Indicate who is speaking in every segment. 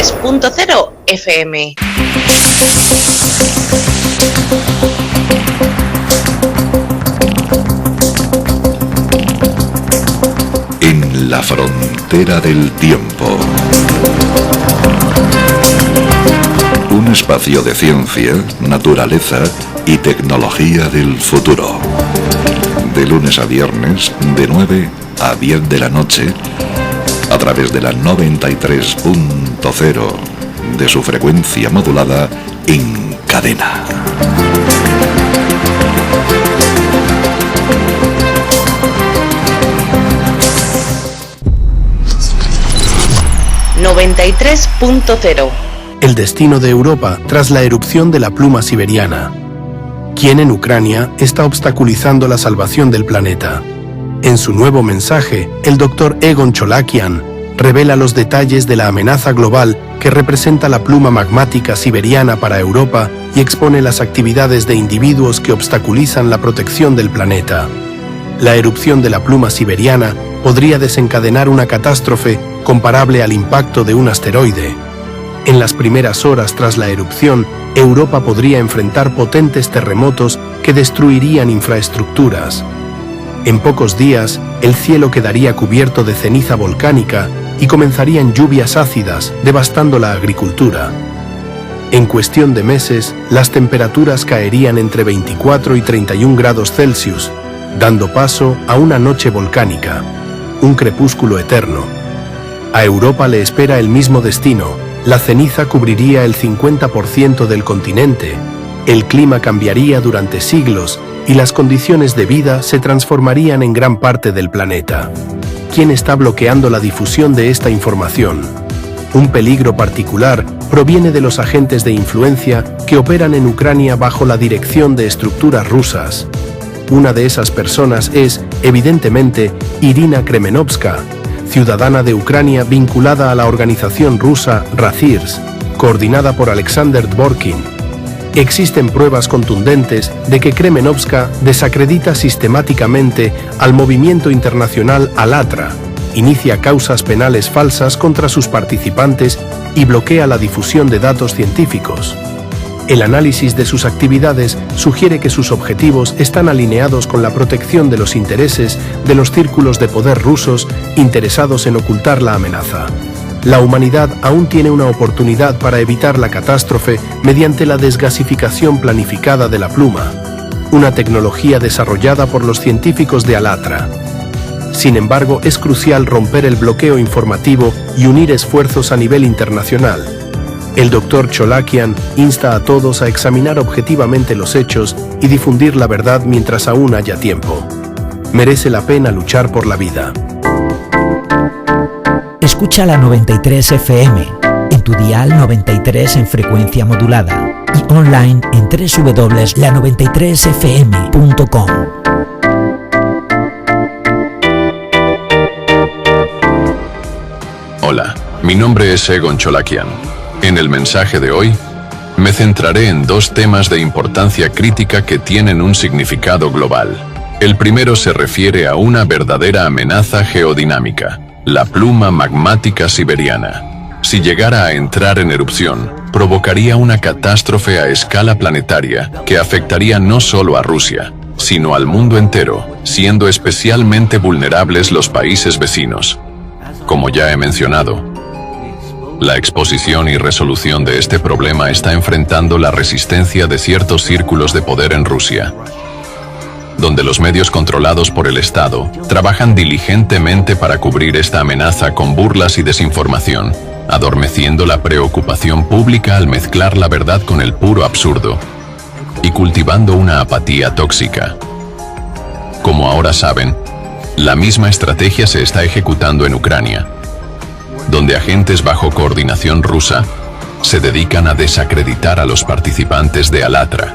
Speaker 1: 93.0 FM.
Speaker 2: En la frontera del tiempo. Un espacio de ciencia, naturaleza y tecnología del futuro. De lunes a viernes, de 9 a 10 de la noche, a través de la 93.0 de su frecuencia modulada en cadena.
Speaker 1: ...93.0.
Speaker 3: El destino de Europa tras la erupción de la pluma siberiana. ¿Quién en Ucrania está obstaculizando la salvación del planeta? En su nuevo mensaje, el Dr. Egon Cholakian revela los detalles de la amenaza global que representa la pluma magmática siberiana para Europa y expone las actividades de individuos que obstaculizan la protección del planeta. La erupción de la pluma siberiana podría desencadenar una catástrofe comparable al impacto de un asteroide. En las primeras horas tras la erupción, Europa podría enfrentar potentes terremotos que destruirían infraestructuras. En pocos días, el cielo quedaría cubierto de ceniza volcánica y comenzarían lluvias ácidas, devastando la agricultura. En cuestión de meses, las temperaturas caerían entre 24 y 31 grados Celsius, dando paso a una noche volcánica, un crepúsculo eterno. A Europa le espera el mismo destino. La ceniza cubriría el 50% del continente, el clima cambiaría durante siglos y las condiciones de vida se transformarían en gran parte del planeta. ¿Quién está bloqueando la difusión de esta información? Un peligro particular proviene de los agentes de influencia que operan en Ucrania bajo la dirección de estructuras rusas. Una de esas personas es, evidentemente, Irina Kremenovska, ciudadana de Ucrania vinculada a la organización rusa Razirs, coordinada por Alexander Dvorkin. Existen pruebas contundentes de que Kremenovska desacredita sistemáticamente al movimiento internacional Alatra, inicia causas penales falsas contra sus participantes y bloquea la difusión de datos científicos. El análisis de sus actividades sugiere que sus objetivos están alineados con la protección de los intereses de los círculos de poder rusos interesados en ocultar la amenaza. La humanidad aún tiene una oportunidad para evitar la catástrofe mediante la desgasificación planificada de la pluma, una tecnología desarrollada por los científicos de Alatra. Sin embargo, es crucial romper el bloqueo informativo y unir esfuerzos a nivel internacional. El Dr. Cholakian insta a todos a examinar objetivamente los hechos y difundir la verdad mientras aún haya tiempo. Merece la pena luchar por la vida.
Speaker 4: Escucha la 93 FM, en tu dial 93 en frecuencia modulada y online en www.la93fm.com.
Speaker 5: Hola, mi nombre es Egon Cholakian. En el mensaje de hoy, me centraré en dos temas de importancia crítica que tienen un significado global. El primero se refiere a una verdadera amenaza geodinámica, la pluma magmática siberiana. Si llegara a entrar en erupción, provocaría una catástrofe a escala planetaria que afectaría no solo a Rusia, sino al mundo entero, siendo especialmente vulnerables los países vecinos. Como ya he mencionado, la exposición y resolución de este problema está enfrentando la resistencia de ciertos círculos de poder en Rusia, donde los medios controlados por el Estado trabajan diligentemente para cubrir esta amenaza con burlas y desinformación, adormeciendo la preocupación pública al mezclar la verdad con el puro absurdo y cultivando una apatía tóxica. Como ahora saben, la misma estrategia se está ejecutando en Ucrania, donde agentes bajo coordinación rusa se dedican a desacreditar a los participantes de Alatra,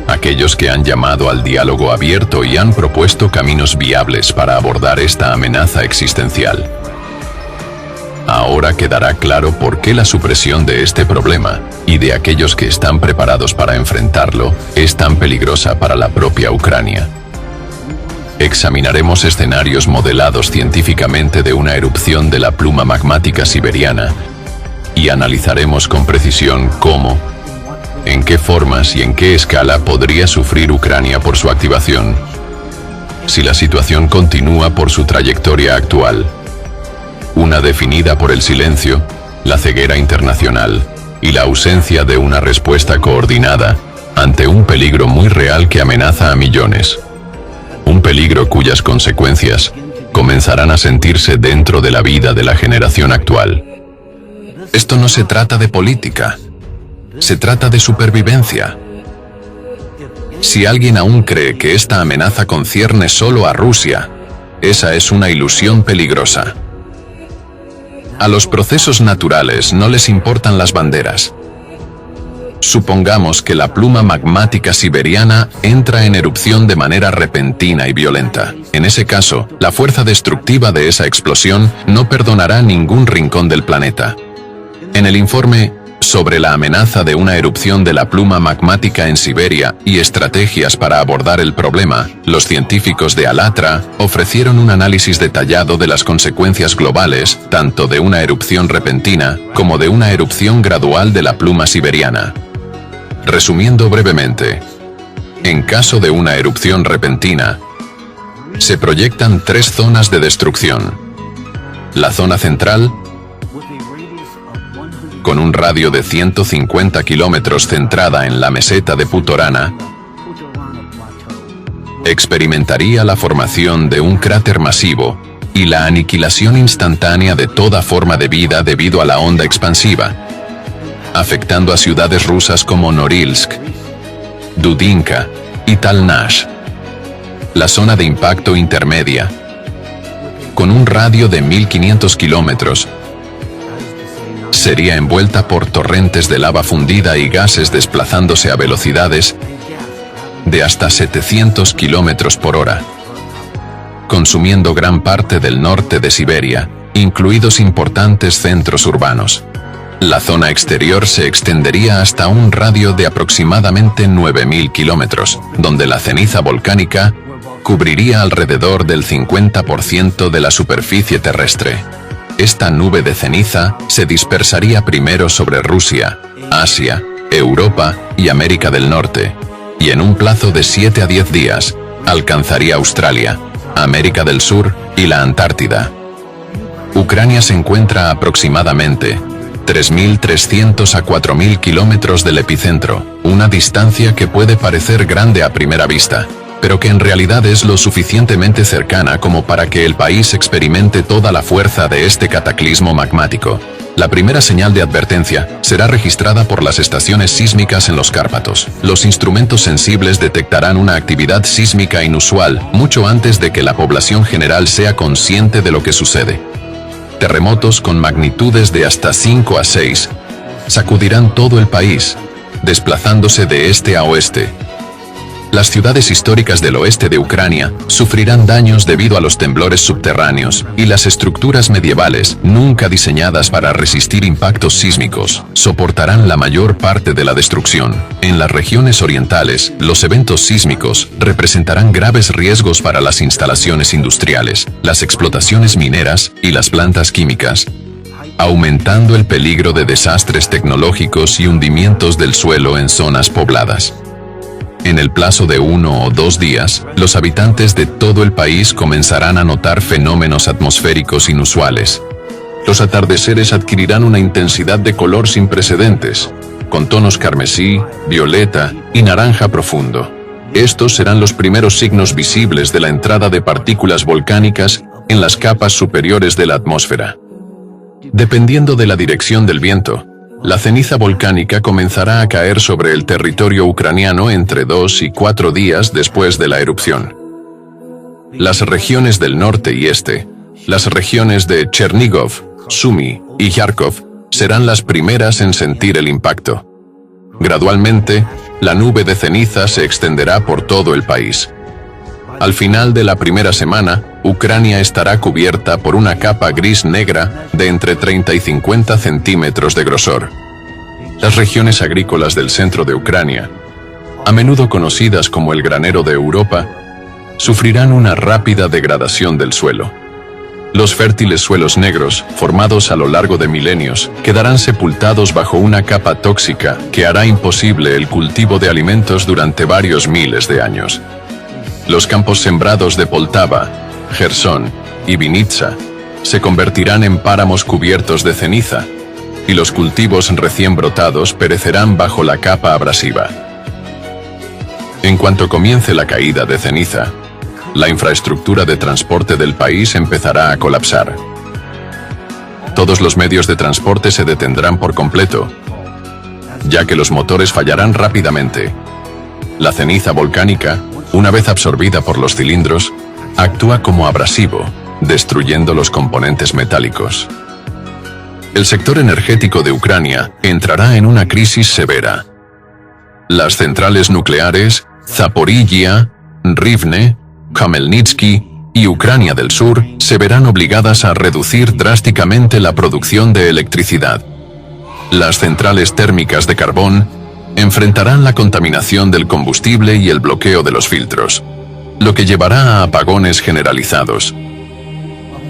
Speaker 5: aquellos que han llamado al diálogo abierto y han propuesto caminos viables para abordar esta amenaza existencial. Ahora quedará claro por qué la supresión de este problema, y de aquellos que están preparados para enfrentarlo, es tan peligrosa para la propia Ucrania. Examinaremos escenarios modelados científicamente de una erupción de la pluma magmática siberiana y analizaremos con precisión cómo, en qué formas y en qué escala podría sufrir Ucrania por su activación, si la situación continúa por su trayectoria actual, una definida por el silencio, la ceguera internacional y la ausencia de una respuesta coordinada ante un peligro muy real que amenaza a millones. Un peligro cuyas consecuencias comenzarán a sentirse dentro de la vida de la generación actual. Esto no se trata de política, se trata de supervivencia. Si alguien aún cree que esta amenaza concierne solo a Rusia, esa es una ilusión peligrosa. A los procesos naturales no les importan las banderas. Supongamos que la pluma magmática siberiana entra en erupción de manera repentina y violenta. En ese caso, la fuerza destructiva de esa explosión no perdonará ningún rincón del planeta. En el informe sobre la amenaza de una erupción de la pluma magmática en Siberia y estrategias para abordar el problema, los científicos de Alatra ofrecieron un análisis detallado de las consecuencias globales, tanto de una erupción repentina como de una erupción gradual de la pluma siberiana. Resumiendo brevemente, en caso de una erupción repentina, se proyectan 3 zonas de destrucción. La zona central, con un radio de 150 kilómetros centrada en la meseta de Putorana, experimentaría la formación de un cráter masivo y la aniquilación instantánea de toda forma de vida debido a la onda expansiva, afectando a ciudades rusas como Norilsk, Dudinka y Talnash. La zona de impacto intermedia, con un radio de 1500 kilómetros, sería envuelta por torrentes de lava fundida y gases desplazándose a velocidades de hasta 700 kilómetros por hora, consumiendo gran parte del norte de Siberia, incluidos importantes centros urbanos. La zona exterior se extendería hasta un radio de aproximadamente 9000 kilómetros, donde la ceniza volcánica cubriría alrededor del 50% de la superficie terrestre. Esta nube de ceniza se dispersaría primero sobre Rusia, Asia, Europa y América del Norte, y en un plazo de 7 a 10 días, alcanzaría Australia, América del Sur y la Antártida. Ucrania se encuentra a aproximadamente 3.300 a 4.000 kilómetros del epicentro, una distancia que puede parecer grande a primera vista, pero que en realidad es lo suficientemente cercana como para que el país experimente toda la fuerza de este cataclismo magmático. La primera señal de advertencia será registrada por las estaciones sísmicas en los Cárpatos. Los instrumentos sensibles detectarán una actividad sísmica inusual mucho antes de que la población general sea consciente de lo que sucede. Terremotos con magnitudes de hasta 5 a 6 sacudirán todo el país, desplazándose de este a oeste. Las ciudades históricas del oeste de Ucrania sufrirán daños debido a los temblores subterráneos, y las estructuras medievales, nunca diseñadas para resistir impactos sísmicos, soportarán la mayor parte de la destrucción. En las regiones orientales, los eventos sísmicos representarán graves riesgos para las instalaciones industriales, las explotaciones mineras y las plantas químicas, aumentando el peligro de desastres tecnológicos y hundimientos del suelo en zonas pobladas. En el plazo de 1 o 2 días, los habitantes de todo el país comenzarán a notar fenómenos atmosféricos inusuales. Los atardeceres adquirirán una intensidad de color sin precedentes, con tonos carmesí, violeta y naranja profundo. Estos serán los primeros signos visibles de la entrada de partículas volcánicas en las capas superiores de la atmósfera. Dependiendo de la dirección del viento, la ceniza volcánica comenzará a caer sobre el territorio ucraniano entre 2 y 4 días después de la erupción. Las regiones del norte y este, las regiones de Chernigov, Sumy y Kharkov, serán las primeras en sentir el impacto. Gradualmente, la nube de ceniza se extenderá por todo el país. Al final de la primera semana, Ucrania estará cubierta por una capa gris-negra de entre 30 y 50 centímetros de grosor. Las regiones agrícolas del centro de Ucrania, a menudo conocidas como el granero de Europa, sufrirán una rápida degradación del suelo. Los fértiles suelos negros, formados a lo largo de milenios, quedarán sepultados bajo una capa tóxica que hará imposible el cultivo de alimentos durante varios miles de años. Los campos sembrados de Poltava, Jersón y Vinitsa se convertirán en páramos cubiertos de ceniza, y los cultivos recién brotados perecerán bajo la capa abrasiva. En cuanto comience la caída de ceniza, la infraestructura de transporte del país empezará a colapsar. Todos los medios de transporte se detendrán por completo, ya que los motores fallarán rápidamente. La ceniza volcánica, una vez absorbida por los cilindros, actúa como abrasivo, destruyendo los componentes metálicos. El sector energético de Ucrania entrará en una crisis severa. Las centrales nucleares Zaporizhia, Rivne, Khmelnytsky y Ucrania del Sur se verán obligadas a reducir drásticamente la producción de electricidad. Las centrales térmicas de carbón enfrentarán la contaminación del combustible y el bloqueo de los filtros, lo que llevará a apagones generalizados.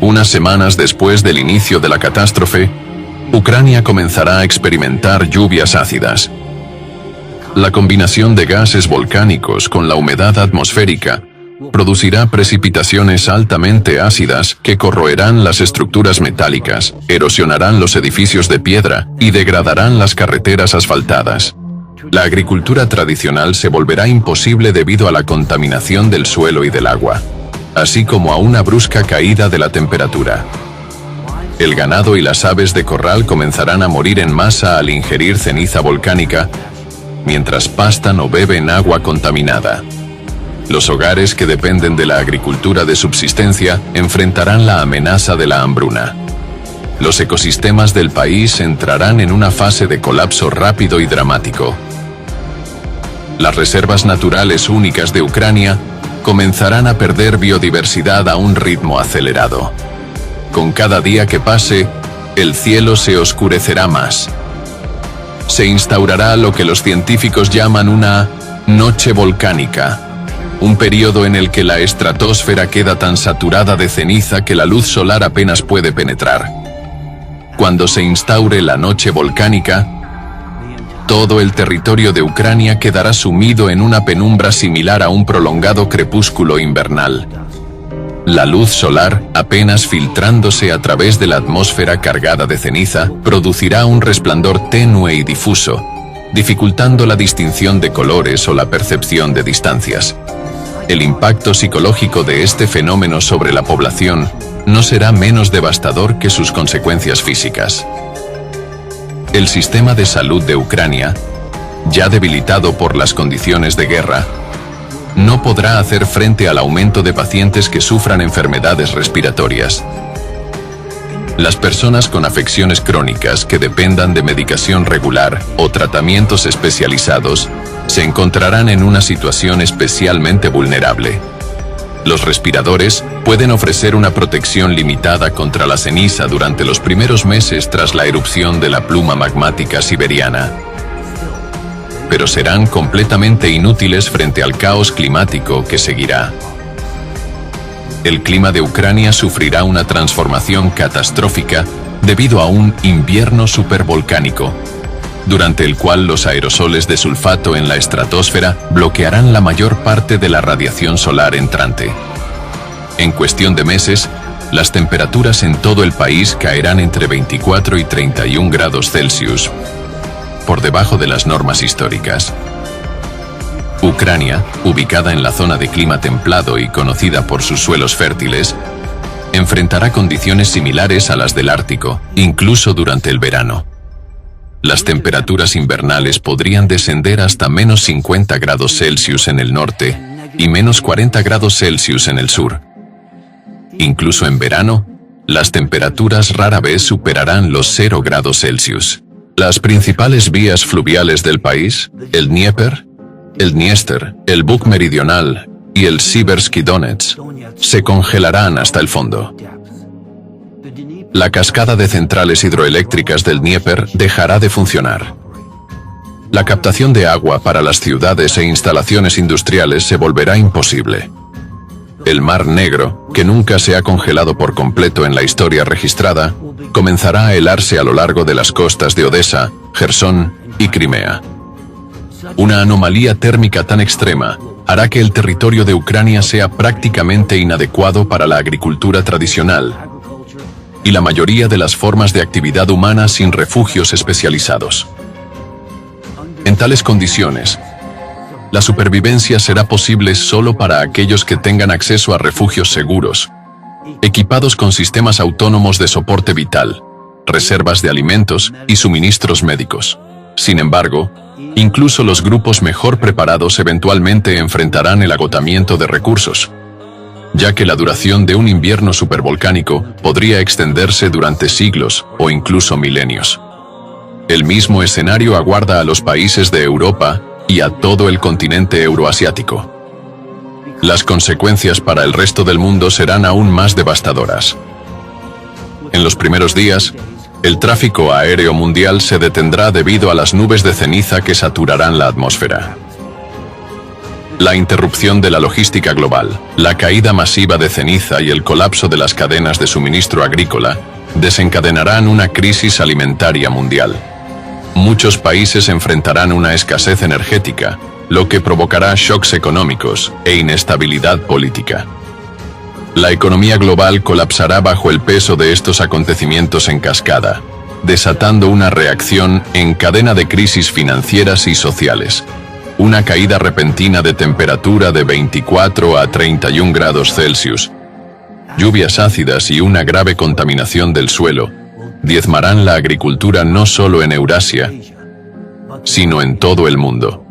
Speaker 5: Unas semanas después del inicio de la catástrofe, Ucrania comenzará a experimentar lluvias ácidas. La combinación de gases volcánicos con la humedad atmosférica producirá precipitaciones altamente ácidas que corroerán las estructuras metálicas, erosionarán los edificios de piedra y degradarán las carreteras asfaltadas. La agricultura tradicional se volverá imposible debido a la contaminación del suelo y del agua, así como a una brusca caída de la temperatura. El ganado y las aves de corral comenzarán a morir en masa al ingerir ceniza volcánica, mientras pastan o beben agua contaminada. Los hogares que dependen de la agricultura de subsistencia enfrentarán la amenaza de la hambruna. Los ecosistemas del país entrarán en una fase de colapso rápido y dramático. Las reservas naturales únicas de Ucrania comenzarán a perder biodiversidad a un ritmo acelerado. Con cada día que pase, el cielo se oscurecerá más. Se instaurará lo que los científicos llaman una noche volcánica, un periodo en el que la estratosfera queda tan saturada de ceniza que la luz solar apenas puede penetrar. Cuando se instaure la noche volcánica, todo el territorio de Ucrania quedará sumido en una penumbra similar a un prolongado crepúsculo invernal. La luz solar, apenas filtrándose a través de la atmósfera cargada de ceniza, producirá un resplandor tenue y difuso, dificultando la distinción de colores o la percepción de distancias. El impacto psicológico de este fenómeno sobre la población no será menos devastador que sus consecuencias físicas. El sistema de salud de Ucrania, ya debilitado por las condiciones de guerra, no podrá hacer frente al aumento de pacientes que sufran enfermedades respiratorias. Las personas con afecciones crónicas que dependan de medicación regular o tratamientos especializados se encontrarán en una situación especialmente vulnerable. Los respiradores pueden ofrecer una protección limitada contra la ceniza durante los primeros meses tras la erupción de la pluma magmática siberiana, pero serán completamente inútiles frente al caos climático que seguirá. El clima de Ucrania sufrirá una transformación catastrófica debido a un invierno supervolcánico, durante el cual los aerosoles de sulfato en la estratosfera bloquearán la mayor parte de la radiación solar entrante. En cuestión de meses, las temperaturas en todo el país caerán entre 24 y 31 grados Celsius, por debajo de las normas históricas. Ucrania, ubicada en la zona de clima templado y conocida por sus suelos fértiles, enfrentará condiciones similares a las del Ártico, incluso durante el verano. Las temperaturas invernales podrían descender hasta menos 50 grados Celsius en el norte y menos 40 grados Celsius en el sur. Incluso en verano, las temperaturas rara vez superarán los 0 grados Celsius. Las principales vías fluviales del país, el Dnieper, el Dniester, el Bug meridional y el Siversky Donets, se congelarán hasta el fondo. La cascada de centrales hidroeléctricas del Dnieper dejará de funcionar. La captación de agua para las ciudades e instalaciones industriales se volverá imposible. El Mar Negro, que nunca se ha congelado por completo en la historia registrada, comenzará a helarse a lo largo de las costas de Odessa, Jersón y Crimea. Una anomalía térmica tan extrema hará que el territorio de Ucrania sea prácticamente inadecuado para la agricultura tradicional y la mayoría de las formas de actividad humana sin refugios especializados. En tales condiciones, la supervivencia será posible solo para aquellos que tengan acceso a refugios seguros, equipados con sistemas autónomos de soporte vital, reservas de alimentos y suministros médicos. Sin embargo, incluso los grupos mejor preparados eventualmente enfrentarán el agotamiento de recursos, ya que la duración de un invierno supervolcánico podría extenderse durante siglos o incluso milenios. El mismo escenario aguarda a los países de Europa y a todo el continente euroasiático. Las consecuencias para el resto del mundo serán aún más devastadoras. En los primeros días, el tráfico aéreo mundial se detendrá debido a las nubes de ceniza que saturarán la atmósfera. La interrupción de la logística global, la caída masiva de ceniza y el colapso de las cadenas de suministro agrícola desencadenarán una crisis alimentaria mundial. Muchos países enfrentarán una escasez energética, lo que provocará shocks económicos e inestabilidad política. La economía global colapsará bajo el peso de estos acontecimientos en cascada, desatando una reacción en cadena de crisis financieras y sociales. Una caída repentina de temperatura de 24 a 31 grados Celsius, lluvias ácidas y una grave contaminación del suelo diezmarán la agricultura no solo en Eurasia, sino en todo el mundo.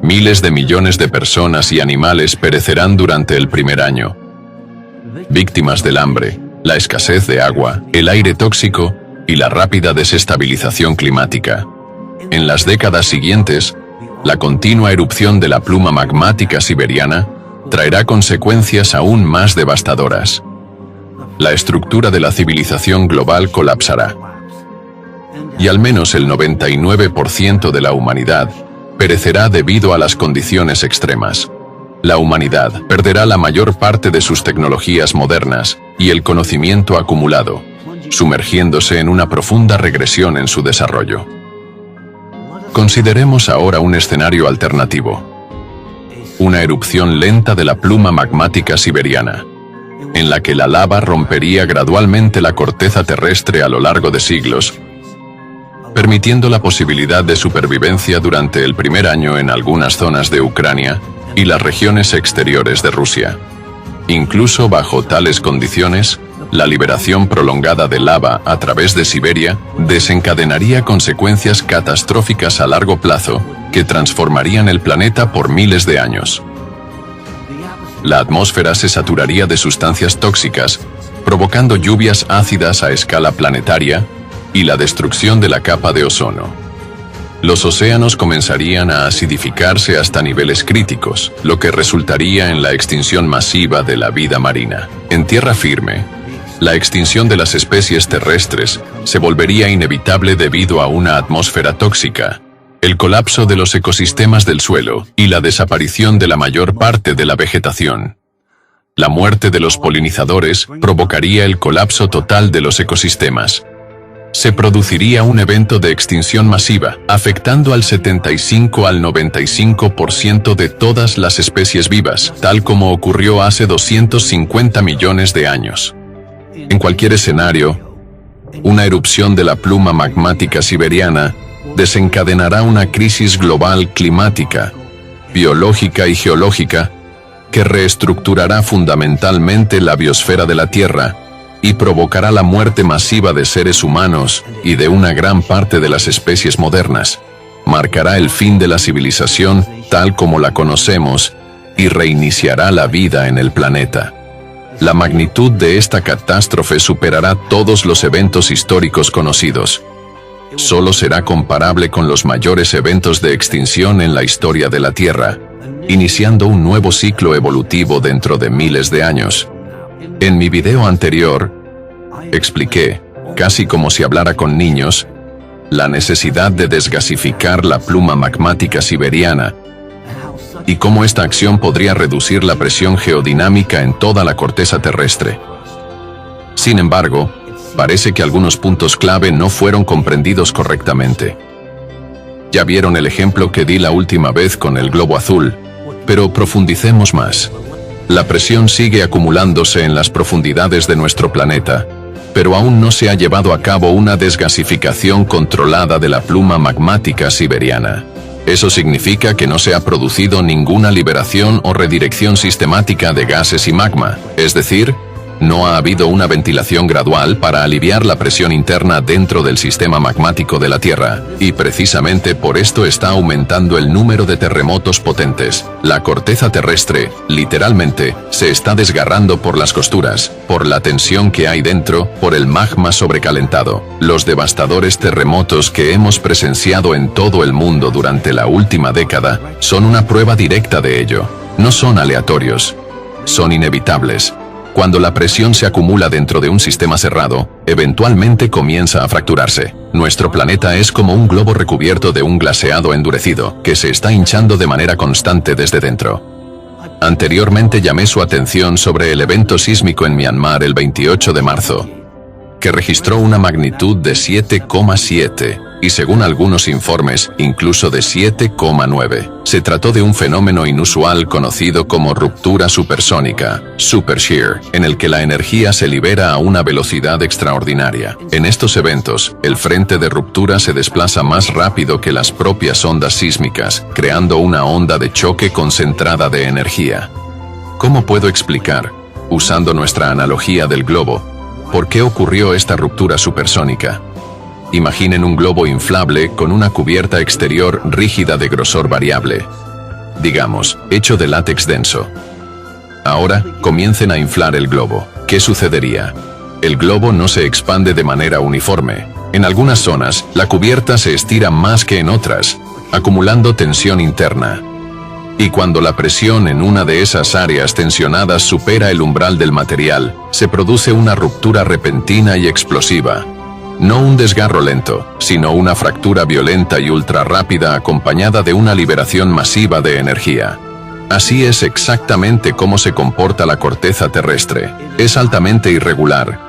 Speaker 5: Miles de millones de personas y animales perecerán durante el primer año, víctimas del hambre, la escasez de agua, el aire tóxico y la rápida desestabilización climática. En las décadas siguientes, la continua erupción de la pluma magmática siberiana traerá consecuencias aún más devastadoras. La estructura de la civilización global colapsará, y al menos el 99% de la humanidad perecerá debido a las condiciones extremas. La humanidad perderá la mayor parte de sus tecnologías modernas y el conocimiento acumulado, sumergiéndose en una profunda regresión en su desarrollo. Consideremos ahora un escenario alternativo. Una erupción lenta de la pluma magmática siberiana, en la que la lava rompería gradualmente la corteza terrestre a lo largo de siglos, permitiendo la posibilidad de supervivencia durante el primer año en algunas zonas de Ucrania y las regiones exteriores de Rusia. Incluso bajo tales condiciones, la liberación prolongada de lava a través de Siberia desencadenaría consecuencias catastróficas a largo plazo que transformarían el planeta por miles de años. La atmósfera se saturaría de sustancias tóxicas, provocando lluvias ácidas a escala planetaria y la destrucción de la capa de ozono. Los océanos comenzarían a acidificarse hasta niveles críticos, lo que resultaría en la extinción masiva de la vida marina. En tierra firme, la extinción de las especies terrestres se volvería inevitable debido a una atmósfera tóxica, el colapso de los ecosistemas del suelo y la desaparición de la mayor parte de la vegetación. La muerte de los polinizadores provocaría el colapso total de los ecosistemas. Se produciría un evento de extinción masiva, afectando al 75 al 95% de todas las especies vivas, tal como ocurrió hace 250 millones de años. En cualquier escenario, una erupción de la pluma magmática siberiana desencadenará una crisis global climática, biológica y geológica que reestructurará fundamentalmente la biosfera de la Tierra y provocará la muerte masiva de seres humanos y de una gran parte de las especies modernas. Marcará el fin de la civilización tal como la conocemos y reiniciará la vida en el planeta. La magnitud de esta catástrofe superará todos los eventos históricos conocidos. Solo será comparable con los mayores eventos de extinción en la historia de la Tierra, iniciando un nuevo ciclo evolutivo dentro de miles de años. En mi video anterior, expliqué, casi como si hablara con niños, la necesidad de desgasificar la pluma magmática siberiana y cómo esta acción podría reducir la presión geodinámica en toda la corteza terrestre. Sin embargo, parece que algunos puntos clave no fueron comprendidos correctamente. Ya vieron el ejemplo que di la última vez con el globo azul, pero profundicemos más. La presión sigue acumulándose en las profundidades de nuestro planeta, pero aún no se ha llevado a cabo una desgasificación controlada de la pluma magmática siberiana. Eso significa que no se ha producido ninguna liberación o redirección sistemática de gases y magma, es decir, no ha habido una ventilación gradual para aliviar la presión interna dentro del sistema magmático de la Tierra, y precisamente por esto está aumentando el número de terremotos potentes. La corteza terrestre, literalmente, se está desgarrando por las costuras, por la tensión que hay dentro, por el magma sobrecalentado. Los devastadores terremotos que hemos presenciado en todo el mundo durante la última década son una prueba directa de ello. No son aleatorios, son inevitables. Cuando la presión se acumula dentro de un sistema cerrado, eventualmente comienza a fracturarse. Nuestro planeta es como un globo recubierto de un glaseado endurecido, que se está hinchando de manera constante desde dentro. Anteriormente llamé su atención sobre el evento sísmico en Myanmar el 28 de marzo, que registró una magnitud de 7,7, y según algunos informes, incluso de 7,9. Se trató de un fenómeno inusual conocido como ruptura supersónica, super shear, en el que la energía se libera a una velocidad extraordinaria. En estos eventos, el frente de ruptura se desplaza más rápido que las propias ondas sísmicas, creando una onda de choque concentrada de energía. ¿Cómo puedo explicar, usando nuestra analogía del globo, por qué ocurrió esta ruptura supersónica? Imaginen un globo inflable con una cubierta exterior rígida de grosor variable, digamos, hecho de látex denso. Ahora, comiencen a inflar el globo. ¿Qué sucedería? El globo no se expande de manera uniforme. En algunas zonas, la cubierta se estira más que en otras, acumulando tensión interna. Y cuando la presión en una de esas áreas tensionadas supera el umbral del material, se produce una ruptura repentina y explosiva. No un desgarro lento, sino una fractura violenta y ultra rápida acompañada de una liberación masiva de energía. Así es exactamente cómo se comporta la corteza terrestre. Es altamente irregular,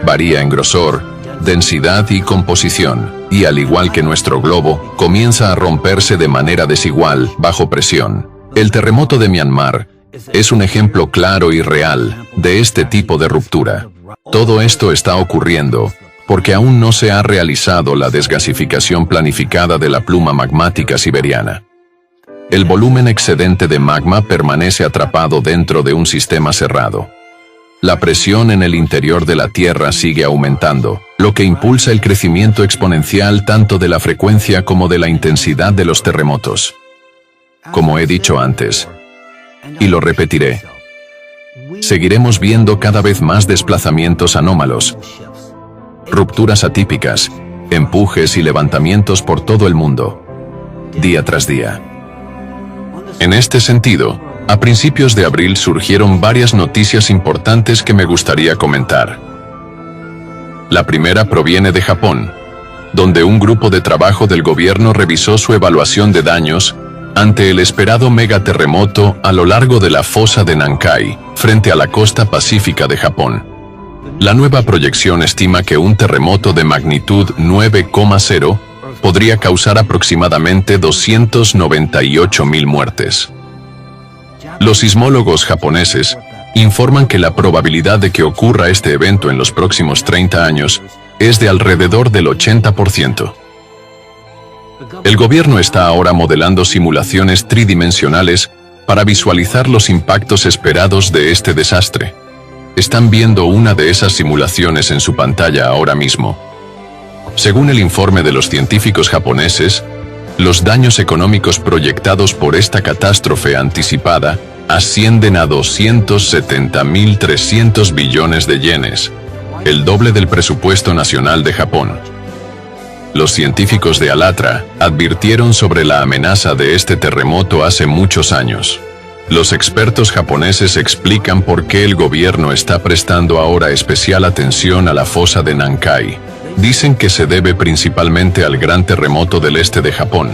Speaker 5: varía en grosor, densidad y composición, y al igual que nuestro globo, comienza a romperse de manera desigual, bajo presión. El terremoto de Myanmar es un ejemplo claro y real de este tipo de ruptura. Todo esto está ocurriendo porque aún no se ha realizado la desgasificación planificada de la pluma magmática siberiana. El volumen excedente de magma permanece atrapado dentro de un sistema cerrado. La presión en el interior de la Tierra sigue aumentando, lo que impulsa el crecimiento exponencial tanto de la frecuencia como de la intensidad de los terremotos. Como he dicho antes, y lo repetiré, seguiremos viendo cada vez más desplazamientos anómalos, rupturas atípicas, empujes y levantamientos por todo el mundo, día tras día. En este sentido, a principios de abril surgieron varias noticias importantes que me gustaría comentar. La primera proviene de Japón, donde un grupo de trabajo del gobierno revisó su evaluación de daños ante el esperado megaterremoto a lo largo de la fosa de Nankai, frente a la costa pacífica de Japón. La nueva proyección estima que un terremoto de magnitud 9,0 podría causar aproximadamente 298.000 muertes. Los sismólogos japoneses informan que la probabilidad de que ocurra este evento en los próximos 30 años es de alrededor del 80%. El gobierno está ahora modelando simulaciones tridimensionales para visualizar los impactos esperados de este desastre. Están viendo una de esas simulaciones en su pantalla ahora mismo. Según el informe de los científicos japoneses, los daños económicos proyectados por esta catástrofe anticipada ascienden a 270.300 billones de yenes, el doble del presupuesto nacional de Japón. Los científicos de ALLATRA advirtieron sobre la amenaza de este terremoto hace muchos años. Los expertos japoneses explican por qué el gobierno está prestando ahora especial atención a la fosa de Nankai. Dicen que se debe principalmente al gran terremoto del este de Japón.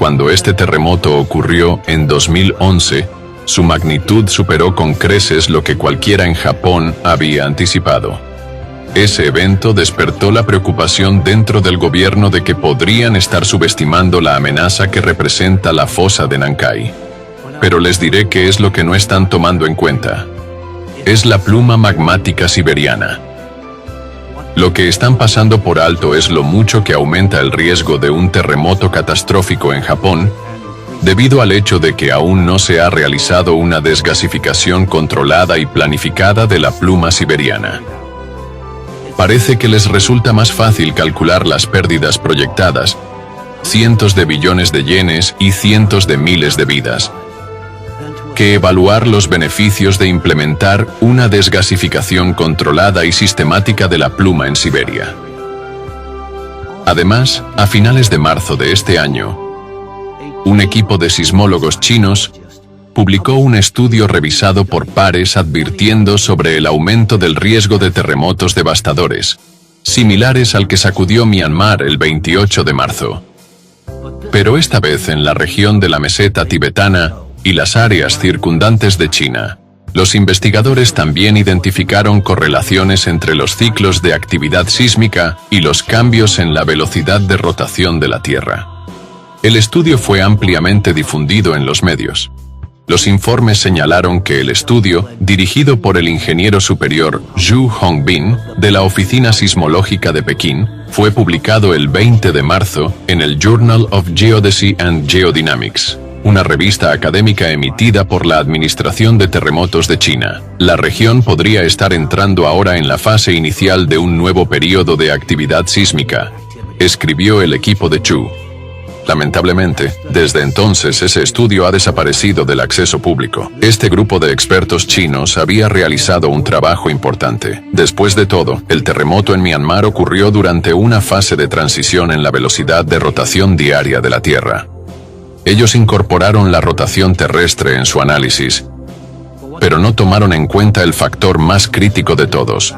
Speaker 5: cuando este terremoto ocurrió en 2011, su magnitud superó con creces lo que cualquiera en Japón había anticipado. Ese evento despertó la preocupación dentro del gobierno de que podrían estar subestimando la amenaza que representa la fosa de Nankai. Pero les diré qué es lo que no están tomando en cuenta. Es la pluma magmática siberiana. Lo que están pasando por alto es lo mucho que aumenta el riesgo de un terremoto catastrófico en Japón, debido al hecho de que aún no se ha realizado una desgasificación controlada y planificada de la pluma siberiana. Parece que les resulta más fácil calcular las pérdidas proyectadas, cientos de billones de yenes y cientos de miles de vidas, que evaluar los beneficios de implementar una desgasificación controlada y sistemática de la pluma en Siberia. Además, a finales de marzo de este año, un equipo de sismólogos chinos publicó un estudio revisado por pares advirtiendo sobre el aumento del riesgo de terremotos devastadores, similares al que sacudió Myanmar el 28 de marzo. Pero esta vez en la región de la meseta tibetana y las áreas circundantes de China. Los investigadores también identificaron correlaciones entre los ciclos de actividad sísmica y los cambios en la velocidad de rotación de la Tierra. El estudio fue ampliamente difundido en los medios. Los informes señalaron que el estudio, dirigido por el ingeniero superior Zhu Hongbin, de la Oficina Sismológica de Pekín, fue publicado el 20 de marzo en el Journal of Geodesy and Geodynamics, una revista académica emitida por la Administración de Terremotos de China. La región podría estar entrando ahora en la fase inicial de un nuevo período de actividad sísmica, escribió el equipo de Zhu. Lamentablemente, desde entonces ese estudio ha desaparecido del acceso público. Este grupo de expertos chinos había realizado un trabajo importante. Después de todo, el terremoto en Myanmar ocurrió durante una fase de transición en la velocidad de rotación diaria de la Tierra. Ellos incorporaron la rotación terrestre en su análisis, pero no tomaron en cuenta el factor más crítico de todos: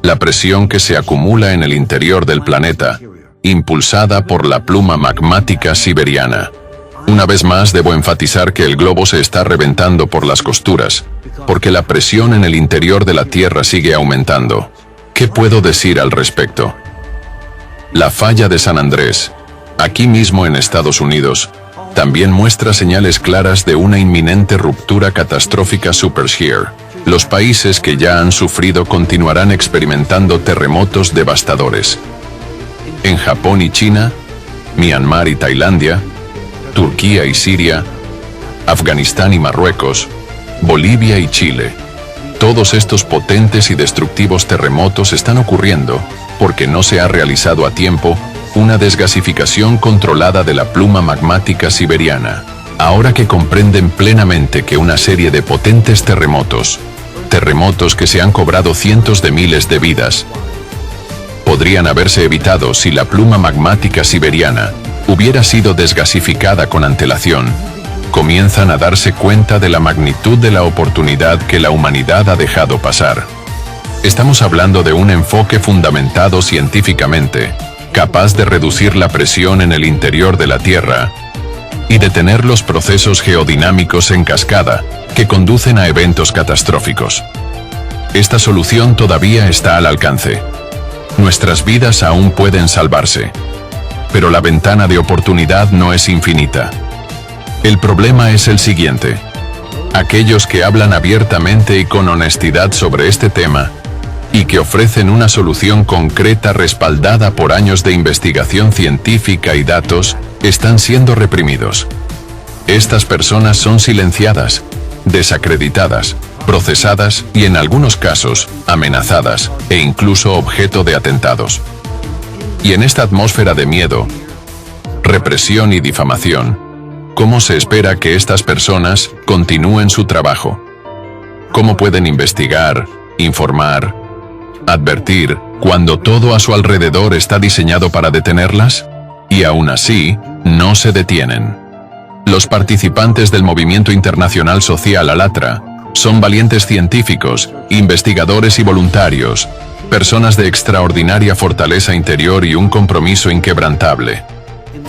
Speaker 5: la presión que se acumula en el interior del planeta, impulsada por la pluma magmática siberiana. Una vez más debo enfatizar que el globo se está reventando por las costuras, porque la presión en el interior de la Tierra sigue aumentando. ¿Qué puedo decir al respecto? La falla de San Andrés, aquí mismo en Estados Unidos, también muestra señales claras de una inminente ruptura catastrófica super shear. Los países que ya han sufrido continuarán experimentando terremotos devastadores. En Japón y China, Myanmar y Tailandia, Turquía y Siria, Afganistán y Marruecos, Bolivia y Chile. Todos estos potentes y destructivos terremotos están ocurriendo porque no se ha realizado a tiempo una desgasificación controlada de la pluma magmática siberiana. Ahora que comprenden plenamente que una serie de potentes terremotos que se han cobrado cientos de miles de vidas, podrían haberse evitado si la pluma magmática siberiana hubiera sido desgasificada con antelación, comienzan a darse cuenta de la magnitud de la oportunidad que la humanidad ha dejado pasar. Estamos hablando de un enfoque fundamentado científicamente, capaz de reducir la presión en el interior de la Tierra y detener los procesos geodinámicos en cascada que conducen a eventos catastróficos. Esta solución todavía está al alcance. Nuestras vidas aún pueden salvarse, pero la ventana de oportunidad no es infinita. El problema es el siguiente: aquellos que hablan abiertamente y con honestidad sobre este tema, y que ofrecen una solución concreta respaldada por años de investigación científica y datos, están siendo reprimidos. Estas personas son silenciadas, desacreditadas, procesadas y en algunos casos, amenazadas, e incluso objeto de atentados. Y en esta atmósfera de miedo, represión y difamación, ¿cómo se espera que estas personas continúen su trabajo? ¿Cómo pueden investigar, informar, advertir, cuando todo a su alrededor está diseñado para detenerlas? Y aún así, no se detienen. Los participantes del movimiento internacional social ALLATRA son valientes científicos, investigadores y voluntarios, personas de extraordinaria fortaleza interior y un compromiso inquebrantable.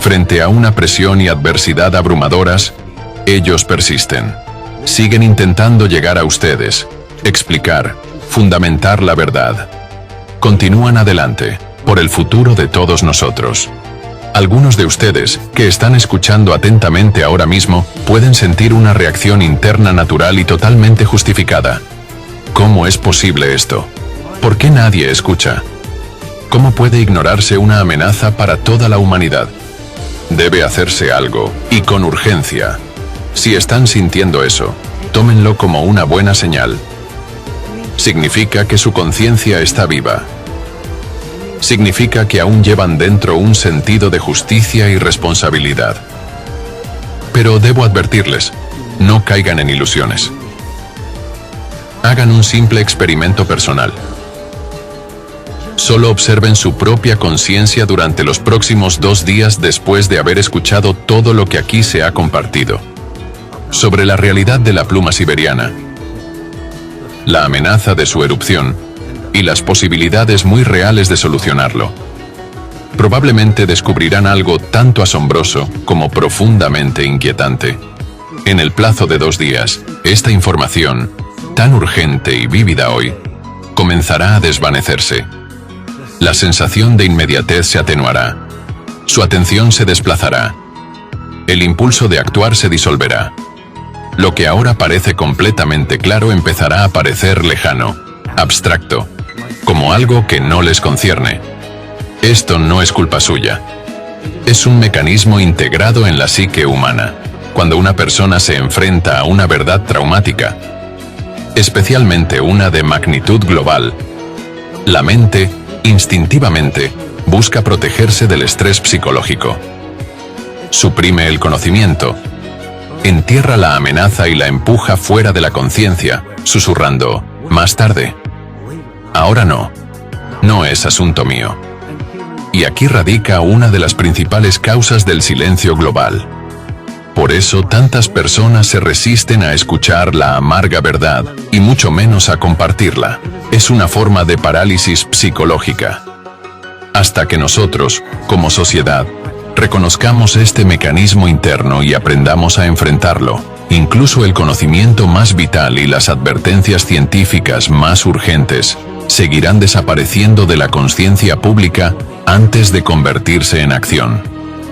Speaker 5: Frente a una presión y adversidad abrumadoras, ellos persisten. Siguen intentando llegar a ustedes, explicar, fundamentar la verdad. Continúan adelante, por el futuro de todos nosotros. Algunos de ustedes, que están escuchando atentamente ahora mismo, pueden sentir una reacción interna natural y totalmente justificada. ¿Cómo es posible esto? ¿Por qué nadie escucha? ¿Cómo puede ignorarse una amenaza para toda la humanidad? Debe hacerse algo, y con urgencia. Si están sintiendo eso, tómenlo como una buena señal. Significa que su conciencia está viva. Significa que aún llevan dentro un sentido de justicia y responsabilidad. Pero debo advertirles, no caigan en ilusiones. Hagan un simple experimento personal. Solo observen su propia conciencia durante los próximos 2 días después de haber escuchado todo lo que aquí se ha compartido sobre la realidad de la pluma siberiana, la amenaza de su erupción y las posibilidades muy reales de solucionarlo. Probablemente descubrirán algo tanto asombroso como profundamente inquietante. En el plazo de 2 días, esta información, tan urgente y vívida hoy, comenzará a desvanecerse. La sensación de inmediatez se atenuará. Su atención se desplazará. El impulso de actuar se disolverá. Lo que ahora parece completamente claro empezará a parecer lejano, abstracto, como algo que no les concierne. Esto no es culpa suya. Es un mecanismo integrado en la psique humana. Cuando una persona se enfrenta a una verdad traumática, especialmente una de magnitud global, la mente, instintivamente, busca protegerse del estrés psicológico. Suprime el conocimiento, entierra la amenaza y la empuja fuera de la conciencia, susurrando, más tarde. Ahora no. No es asunto mío. Y aquí radica una de las principales causas del silencio global. Por eso tantas personas se resisten a escuchar la amarga verdad, y mucho menos a compartirla. Es una forma de parálisis psicológica. Hasta que nosotros, como sociedad, reconozcamos este mecanismo interno y aprendamos a enfrentarlo, incluso el conocimiento más vital y las advertencias científicas más urgentes, seguirán desapareciendo de la conciencia pública antes de convertirse en acción.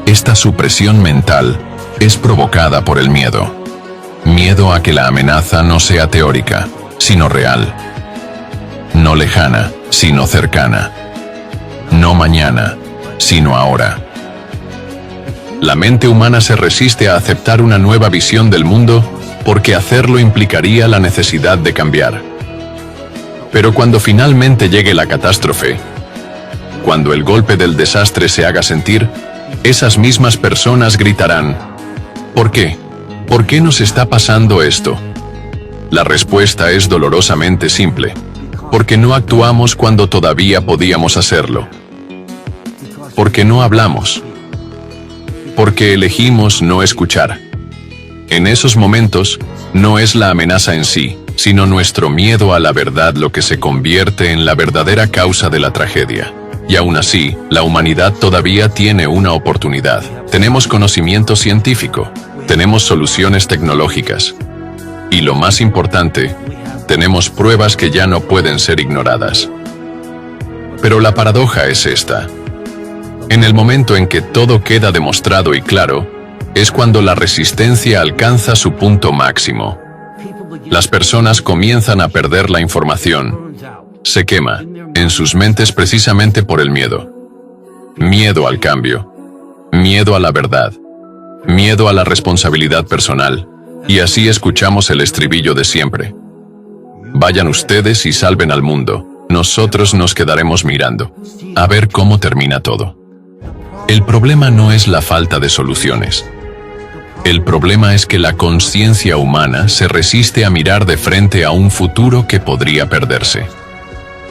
Speaker 5: Esta supresión mental es provocada por el miedo. Miedo a que la amenaza no sea teórica, sino real. No lejana, sino cercana. No mañana, sino ahora. La mente humana se resiste a aceptar una nueva visión del mundo porque hacerlo implicaría la necesidad de cambiar. Pero cuando finalmente llegue la catástrofe, cuando el golpe del desastre se haga sentir, esas mismas personas gritarán, ¿por qué? ¿Por qué nos está pasando esto? La respuesta es dolorosamente simple, porque no actuamos cuando todavía podíamos hacerlo. Porque no hablamos. Porque elegimos no escuchar. En esos momentos, no es la amenaza en sí, sino nuestro miedo a la verdad lo que se convierte en la verdadera causa de la tragedia. Y aún así, la humanidad todavía tiene una oportunidad. Tenemos conocimiento científico, tenemos soluciones tecnológicas. Y lo más importante, tenemos pruebas que ya no pueden ser ignoradas. Pero la paradoja es esta. En el momento en que todo queda demostrado y claro, es cuando la resistencia alcanza su punto máximo. Las personas comienzan a perder la información. Se quema en sus mentes precisamente por el miedo. Miedo al cambio. Miedo a la verdad. Miedo a la responsabilidad personal. Y así escuchamos el estribillo de siempre. Vayan ustedes y salven al mundo. Nosotros nos quedaremos mirando. A ver cómo termina todo. El problema no es la falta de soluciones. El problema es que la conciencia humana se resiste a mirar de frente a un futuro que podría perderse.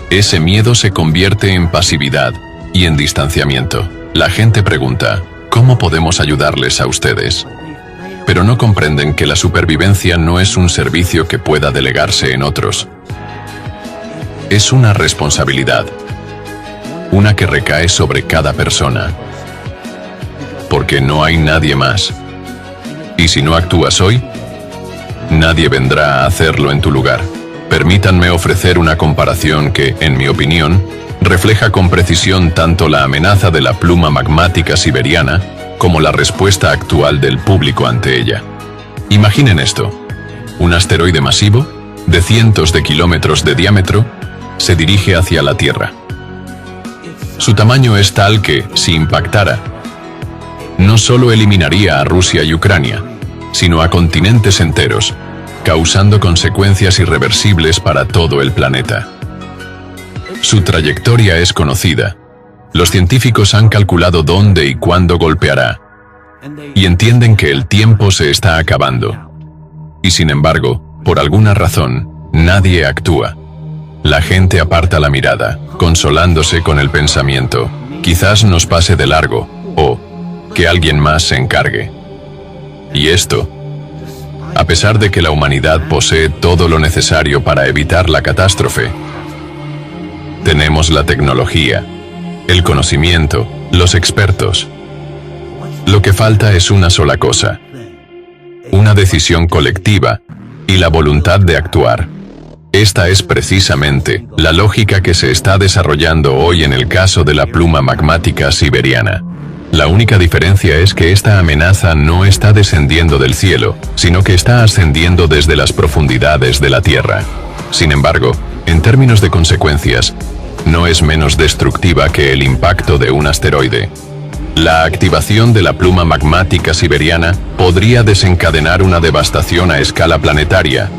Speaker 5: Ese miedo se convierte en pasividad y en distanciamiento. La gente pregunta, ¿cómo podemos ayudarles a ustedes? Pero no comprenden que la supervivencia no es un servicio que pueda delegarse en otros. Es una responsabilidad. Una que recae sobre cada persona. porque no hay nadie más. Y si no actúas hoy, nadie vendrá a hacerlo en tu lugar. Permítanme ofrecer una comparación que, en mi opinión, refleja con precisión tanto la amenaza de la pluma magmática siberiana como la respuesta actual del público ante ella. Imaginen esto: un asteroide masivo, de cientos de kilómetros de diámetro, se dirige hacia la Tierra. Su tamaño es tal que, si impactara, no solo eliminaría a Rusia y Ucrania, sino a continentes enteros, causando consecuencias irreversibles para todo el planeta. Su trayectoria es conocida. Los científicos han calculado dónde y cuándo golpeará, y entienden que el tiempo se está acabando. Y sin embargo, por alguna razón, nadie actúa. La gente aparta la mirada, consolándose con el pensamiento: quizás nos pase de largo, o que alguien más se encargue. Y esto, a pesar de que la humanidad posee todo lo necesario para evitar la catástrofe. Tenemos la tecnología, el conocimiento, los expertos. Lo que falta es una sola cosa: una decisión colectiva y la voluntad de actuar. Esta es precisamente la lógica que se está desarrollando hoy en el caso de la pluma magmática siberiana. La única diferencia es que esta amenaza no está descendiendo del cielo, sino que está ascendiendo desde las profundidades de la Tierra. Sin embargo, en términos de consecuencias, no es menos destructiva que el impacto de un asteroide. La activación de la pluma magmática siberiana podría desencadenar una devastación a escala planetaria,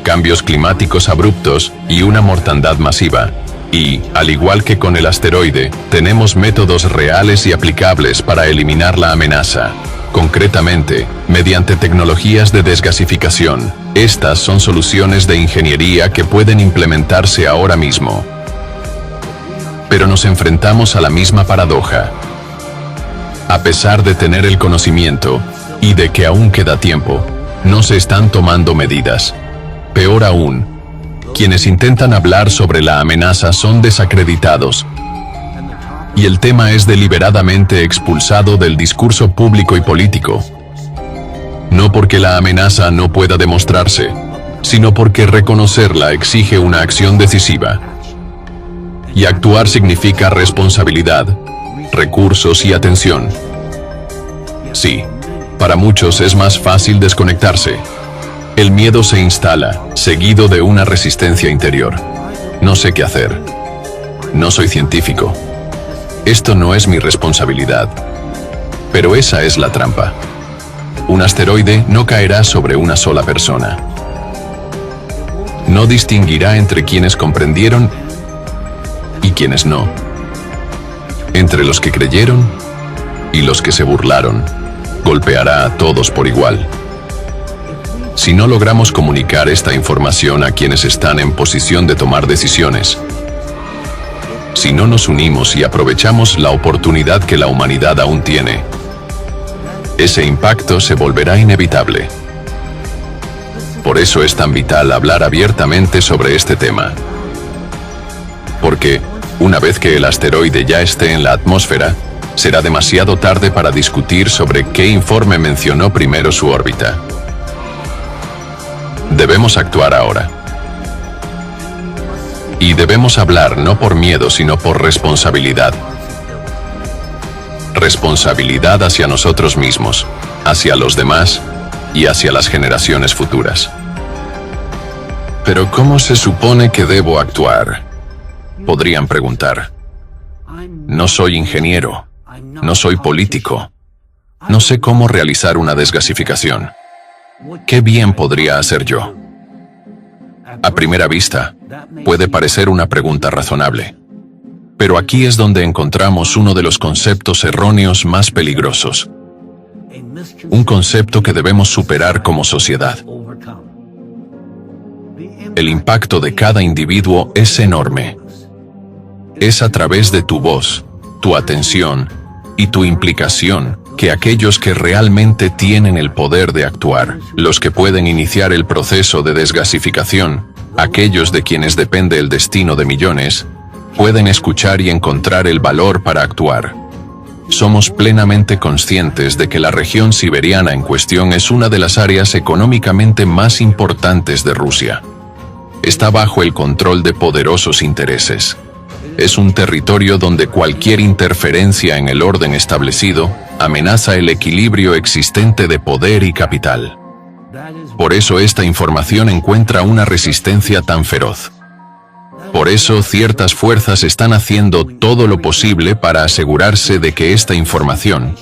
Speaker 5: cambios climáticos abruptos y una mortandad masiva. Y, al igual que con el asteroide, tenemos métodos reales y aplicables para eliminar la amenaza. Concretamente, mediante tecnologías de desgasificación. Estas son soluciones de ingeniería que pueden implementarse ahora mismo. Pero nos enfrentamos a la misma paradoja. A pesar de tener el conocimiento, y de que aún queda tiempo, no se están tomando medidas. Peor aún, quienes intentan hablar sobre la amenaza son desacreditados, y el tema es deliberadamente expulsado del discurso público y político. No porque la amenaza no pueda demostrarse, sino porque reconocerla exige una acción decisiva. Y actuar significa responsabilidad, recursos y atención. Sí, para muchos es más fácil desconectarse. El miedo se instala, seguido de una resistencia interior. No sé qué hacer. No soy científico. Esto no es mi responsabilidad. Pero esa es la trampa. Un asteroide no caerá sobre una sola persona. No distinguirá entre quienes comprendieron y quienes no. Entre los que creyeron y los que se burlaron. Golpeará a todos por igual. Si no logramos comunicar esta información a quienes están en posición de tomar decisiones, si no nos unimos y aprovechamos la oportunidad que la humanidad aún tiene, ese impacto se volverá inevitable. Por eso es tan vital hablar abiertamente sobre este tema. Porque, una vez que el asteroide ya esté en la atmósfera, será demasiado tarde para discutir sobre qué informe mencionó primero su órbita. Debemos actuar ahora. Y debemos hablar no por miedo, sino por responsabilidad. Responsabilidad hacia nosotros mismos, hacia los demás y hacia las generaciones futuras. Pero ¿cómo se supone que debo actuar? Podrían preguntar. No soy ingeniero, no soy político, no sé cómo realizar una desgasificación. ¿Qué bien podría hacer yo? A primera vista, puede parecer una pregunta razonable. Pero aquí es donde encontramos uno de los conceptos erróneos más peligrosos. Un concepto que debemos superar como sociedad. El impacto de cada individuo es enorme. Es a través de tu voz, tu atención y tu implicación que aquellos que realmente tienen el poder de actuar, los que pueden iniciar el proceso de desgasificación, aquellos de quienes depende el destino de millones, pueden escuchar y encontrar el valor para actuar. somos plenamente conscientes de que la región siberiana en cuestión es una de las áreas económicamente más importantes de Rusia. Está bajo el control de poderosos intereses. Es un territorio donde cualquier interferencia en el orden establecido amenaza el equilibrio existente de poder y capital. Por eso esta información encuentra una resistencia tan feroz. Por eso ciertas fuerzas están haciendo todo lo posible para asegurarse de que esta información,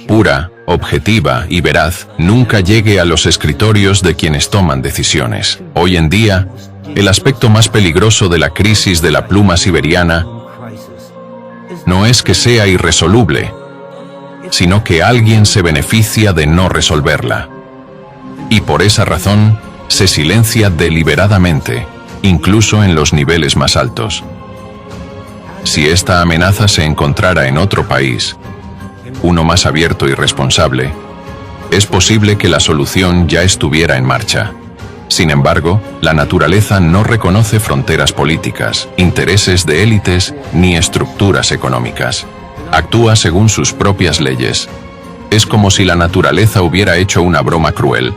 Speaker 5: pura, objetiva y veraz, nunca llegue a los escritorios de quienes toman decisiones. Hoy en día, el aspecto más peligroso de la crisis de la pluma siberiana no es que sea irresoluble, sino que alguien se beneficia de no resolverla. Y por esa razón, se silencia deliberadamente, incluso en los niveles más altos. Si esta amenaza se encontrara en otro país, uno más abierto y responsable, es posible que la solución ya estuviera en marcha. Sin embargo, la naturaleza no reconoce fronteras políticas, intereses de élites ni estructuras económicas. Actúa según sus propias leyes. Es como si la naturaleza hubiera hecho una broma cruel,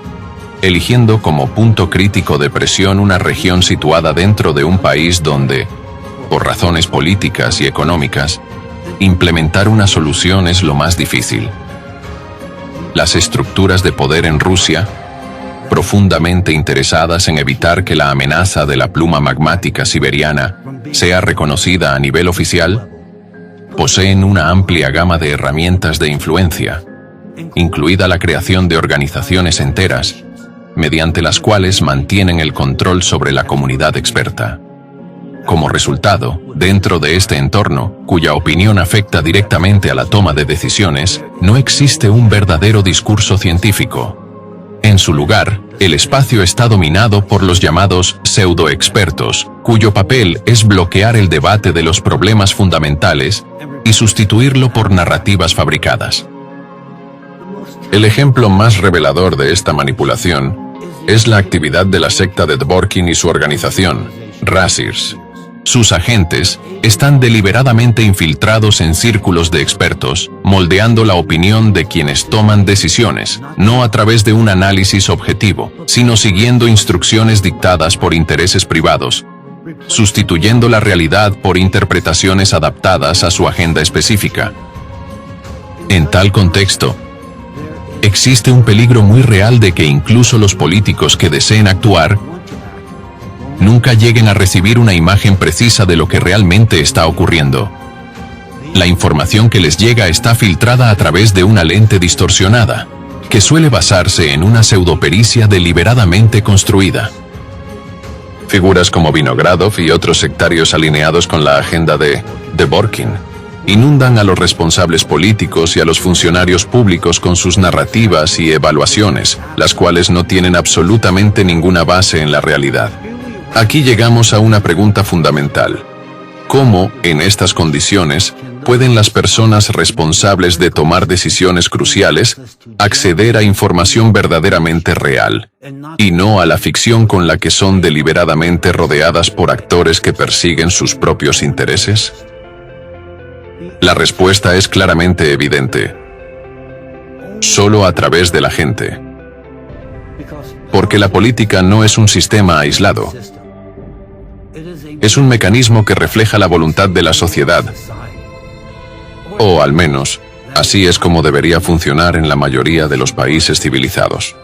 Speaker 5: eligiendo como punto crítico de presión una región situada dentro de un país donde, por razones políticas y económicas, implementar una solución es lo más difícil. Las estructuras de poder en Rusia, profundamente interesadas en evitar que la amenaza de la pluma magmática siberiana sea reconocida a nivel oficial, poseen una amplia gama de herramientas de influencia, incluida la creación de organizaciones enteras, mediante las cuales mantienen el control sobre la comunidad experta. Como resultado, dentro de este entorno, cuya opinión afecta directamente a la toma de decisiones, no existe un verdadero discurso científico. En su lugar, el espacio está dominado por los llamados pseudoexpertos, cuyo papel es bloquear el debate de los problemas fundamentales y sustituirlo por narrativas fabricadas. El ejemplo más revelador de esta manipulación es la actividad de la secta de Dvorkin y su organización, Razirs. Sus agentes están deliberadamente infiltrados en círculos de expertos, moldeando la opinión de quienes toman decisiones, no a través de un análisis objetivo, sino siguiendo instrucciones dictadas por intereses privados, sustituyendo la realidad por interpretaciones adaptadas a su agenda específica. En tal contexto, existe un peligro muy real de que incluso los políticos que deseen actuar nunca lleguen a recibir una imagen precisa de lo que realmente está ocurriendo. La información que les llega está filtrada a través de una lente distorsionada, que suele basarse en una pseudopericia deliberadamente construida. Figuras como Vinogradov y otros sectarios alineados con la agenda de Dvorkin inundan a los responsables políticos y a los funcionarios públicos con sus narrativas y evaluaciones, las cuales no tienen absolutamente ninguna base en la realidad. Aquí llegamos a una pregunta fundamental. ¿Cómo, en estas condiciones, pueden las personas responsables de tomar decisiones cruciales acceder a información verdaderamente real, y no a la ficción con la que son deliberadamente rodeadas por actores que persiguen sus propios intereses? La respuesta es claramente evidente. Solo a través de la gente. Porque la política no es un sistema aislado. Es un mecanismo que refleja la voluntad de la sociedad. O al menos, así es como debería funcionar en la mayoría de los países civilizados.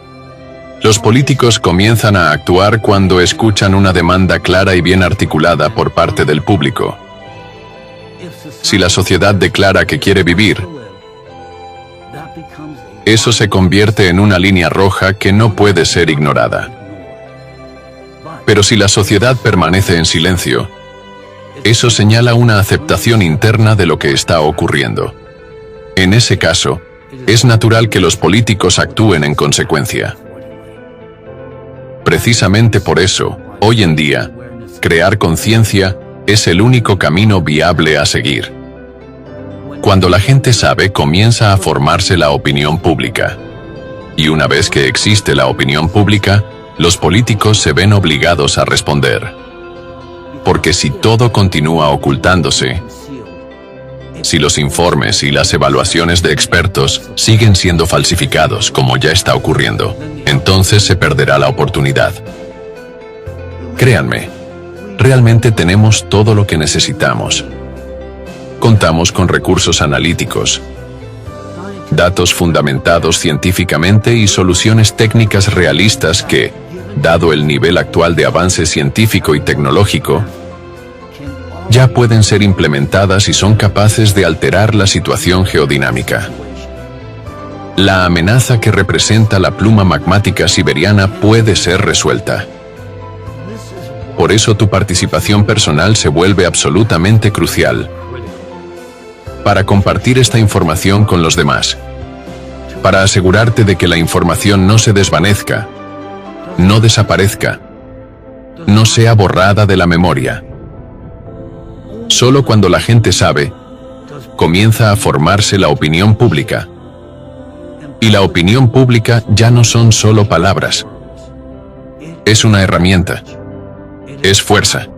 Speaker 5: Los políticos comienzan a actuar cuando escuchan una demanda clara y bien articulada por parte del público. Si la sociedad declara que quiere vivir, eso se convierte en una línea roja que no puede ser ignorada. Pero si la sociedad permanece en silencio, eso señala una aceptación interna de lo que está ocurriendo. En ese caso, es natural que los políticos actúen en consecuencia. Precisamente por eso, hoy en día, crear conciencia es el único camino viable a seguir. Cuando la gente sabe, comienza a formarse la opinión pública. Y una vez que existe la opinión pública, los políticos se ven obligados a responder. Porque si todo continúa ocultándose, Si los informes y las evaluaciones de expertos siguen siendo falsificados, como ya está ocurriendo, entonces se perderá la oportunidad. Créanme, realmente tenemos todo lo que necesitamos. Contamos con recursos analíticos, datos fundamentados científicamente y soluciones técnicas realistas que, dado el nivel actual de avance científico y tecnológico, ya pueden ser implementadas y son capaces de alterar la situación geodinámica. La amenaza que representa la pluma magmática siberiana puede ser resuelta. Por eso tu participación personal se vuelve absolutamente crucial. Para compartir esta información con los demás. Para asegurarte de que la información no se desvanezca, no desaparezca, no sea borrada de la memoria. Solo cuando la gente sabe, comienza a formarse la opinión pública. Y la opinión pública ya no son solo palabras. Es una herramienta. Es fuerza.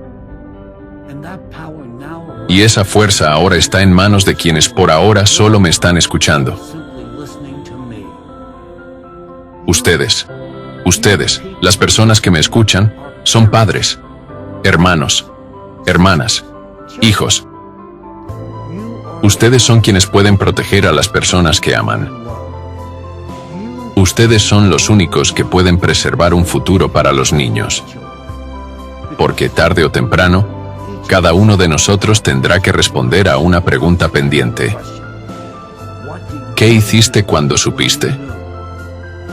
Speaker 5: Y esa fuerza ahora está en manos de quienes por ahora solo me están escuchando. Ustedes, las personas que me escuchan, son padres, hermanos, hermanas, hijos. Ustedes son quienes pueden proteger a las personas que aman. Ustedes son los únicos que pueden preservar un futuro para los niños. Porque tarde o temprano, cada uno de nosotros tendrá que responder a una pregunta pendiente. ¿Qué hiciste cuando supiste?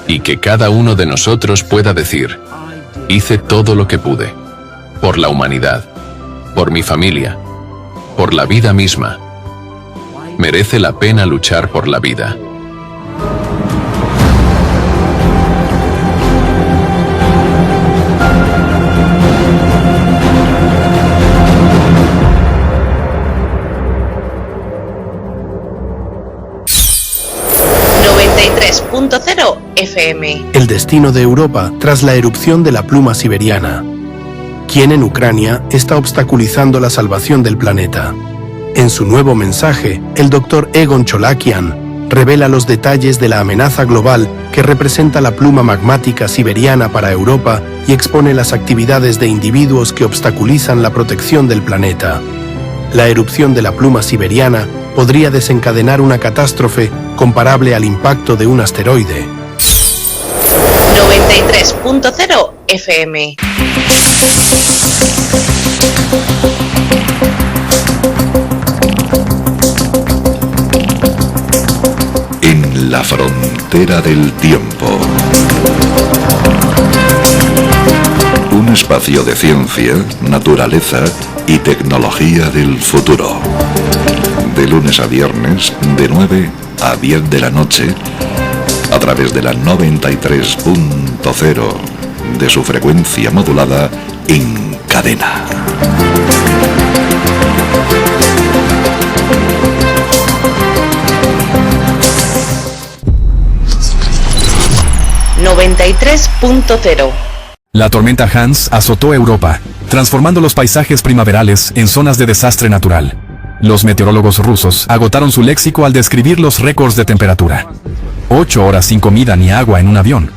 Speaker 5: Y que cada uno de nosotros pueda decir, hice todo lo que pude, por la humanidad, por mi familia, por la vida misma. Merece la pena luchar por la vida.
Speaker 1: FM.
Speaker 3: El destino de Europa tras la erupción de la pluma siberiana. ¿Quién en Ucrania está obstaculizando la salvación del planeta? En su nuevo mensaje, el Dr. Egon Cholakian revela los detalles de la amenaza global que representa la pluma magmática siberiana para Europa y expone las actividades de individuos que obstaculizan la protección del planeta. La erupción de la pluma siberiana podría desencadenar una catástrofe comparable al impacto de un asteroide.
Speaker 1: 93.0 FM.
Speaker 2: En la frontera del tiempo. Un espacio de ciencia, naturaleza y tecnología del futuro. De lunes a viernes, de 9 a 10 de la noche, a través de la 93.0 de su frecuencia modulada en cadena.
Speaker 1: ...93.0.
Speaker 6: La tormenta Hans azotó Europa, transformando los paisajes primaverales en zonas de desastre natural. Los meteorólogos rusos agotaron su léxico al describir los récords de temperatura. 8 horas sin comida ni agua en un avión.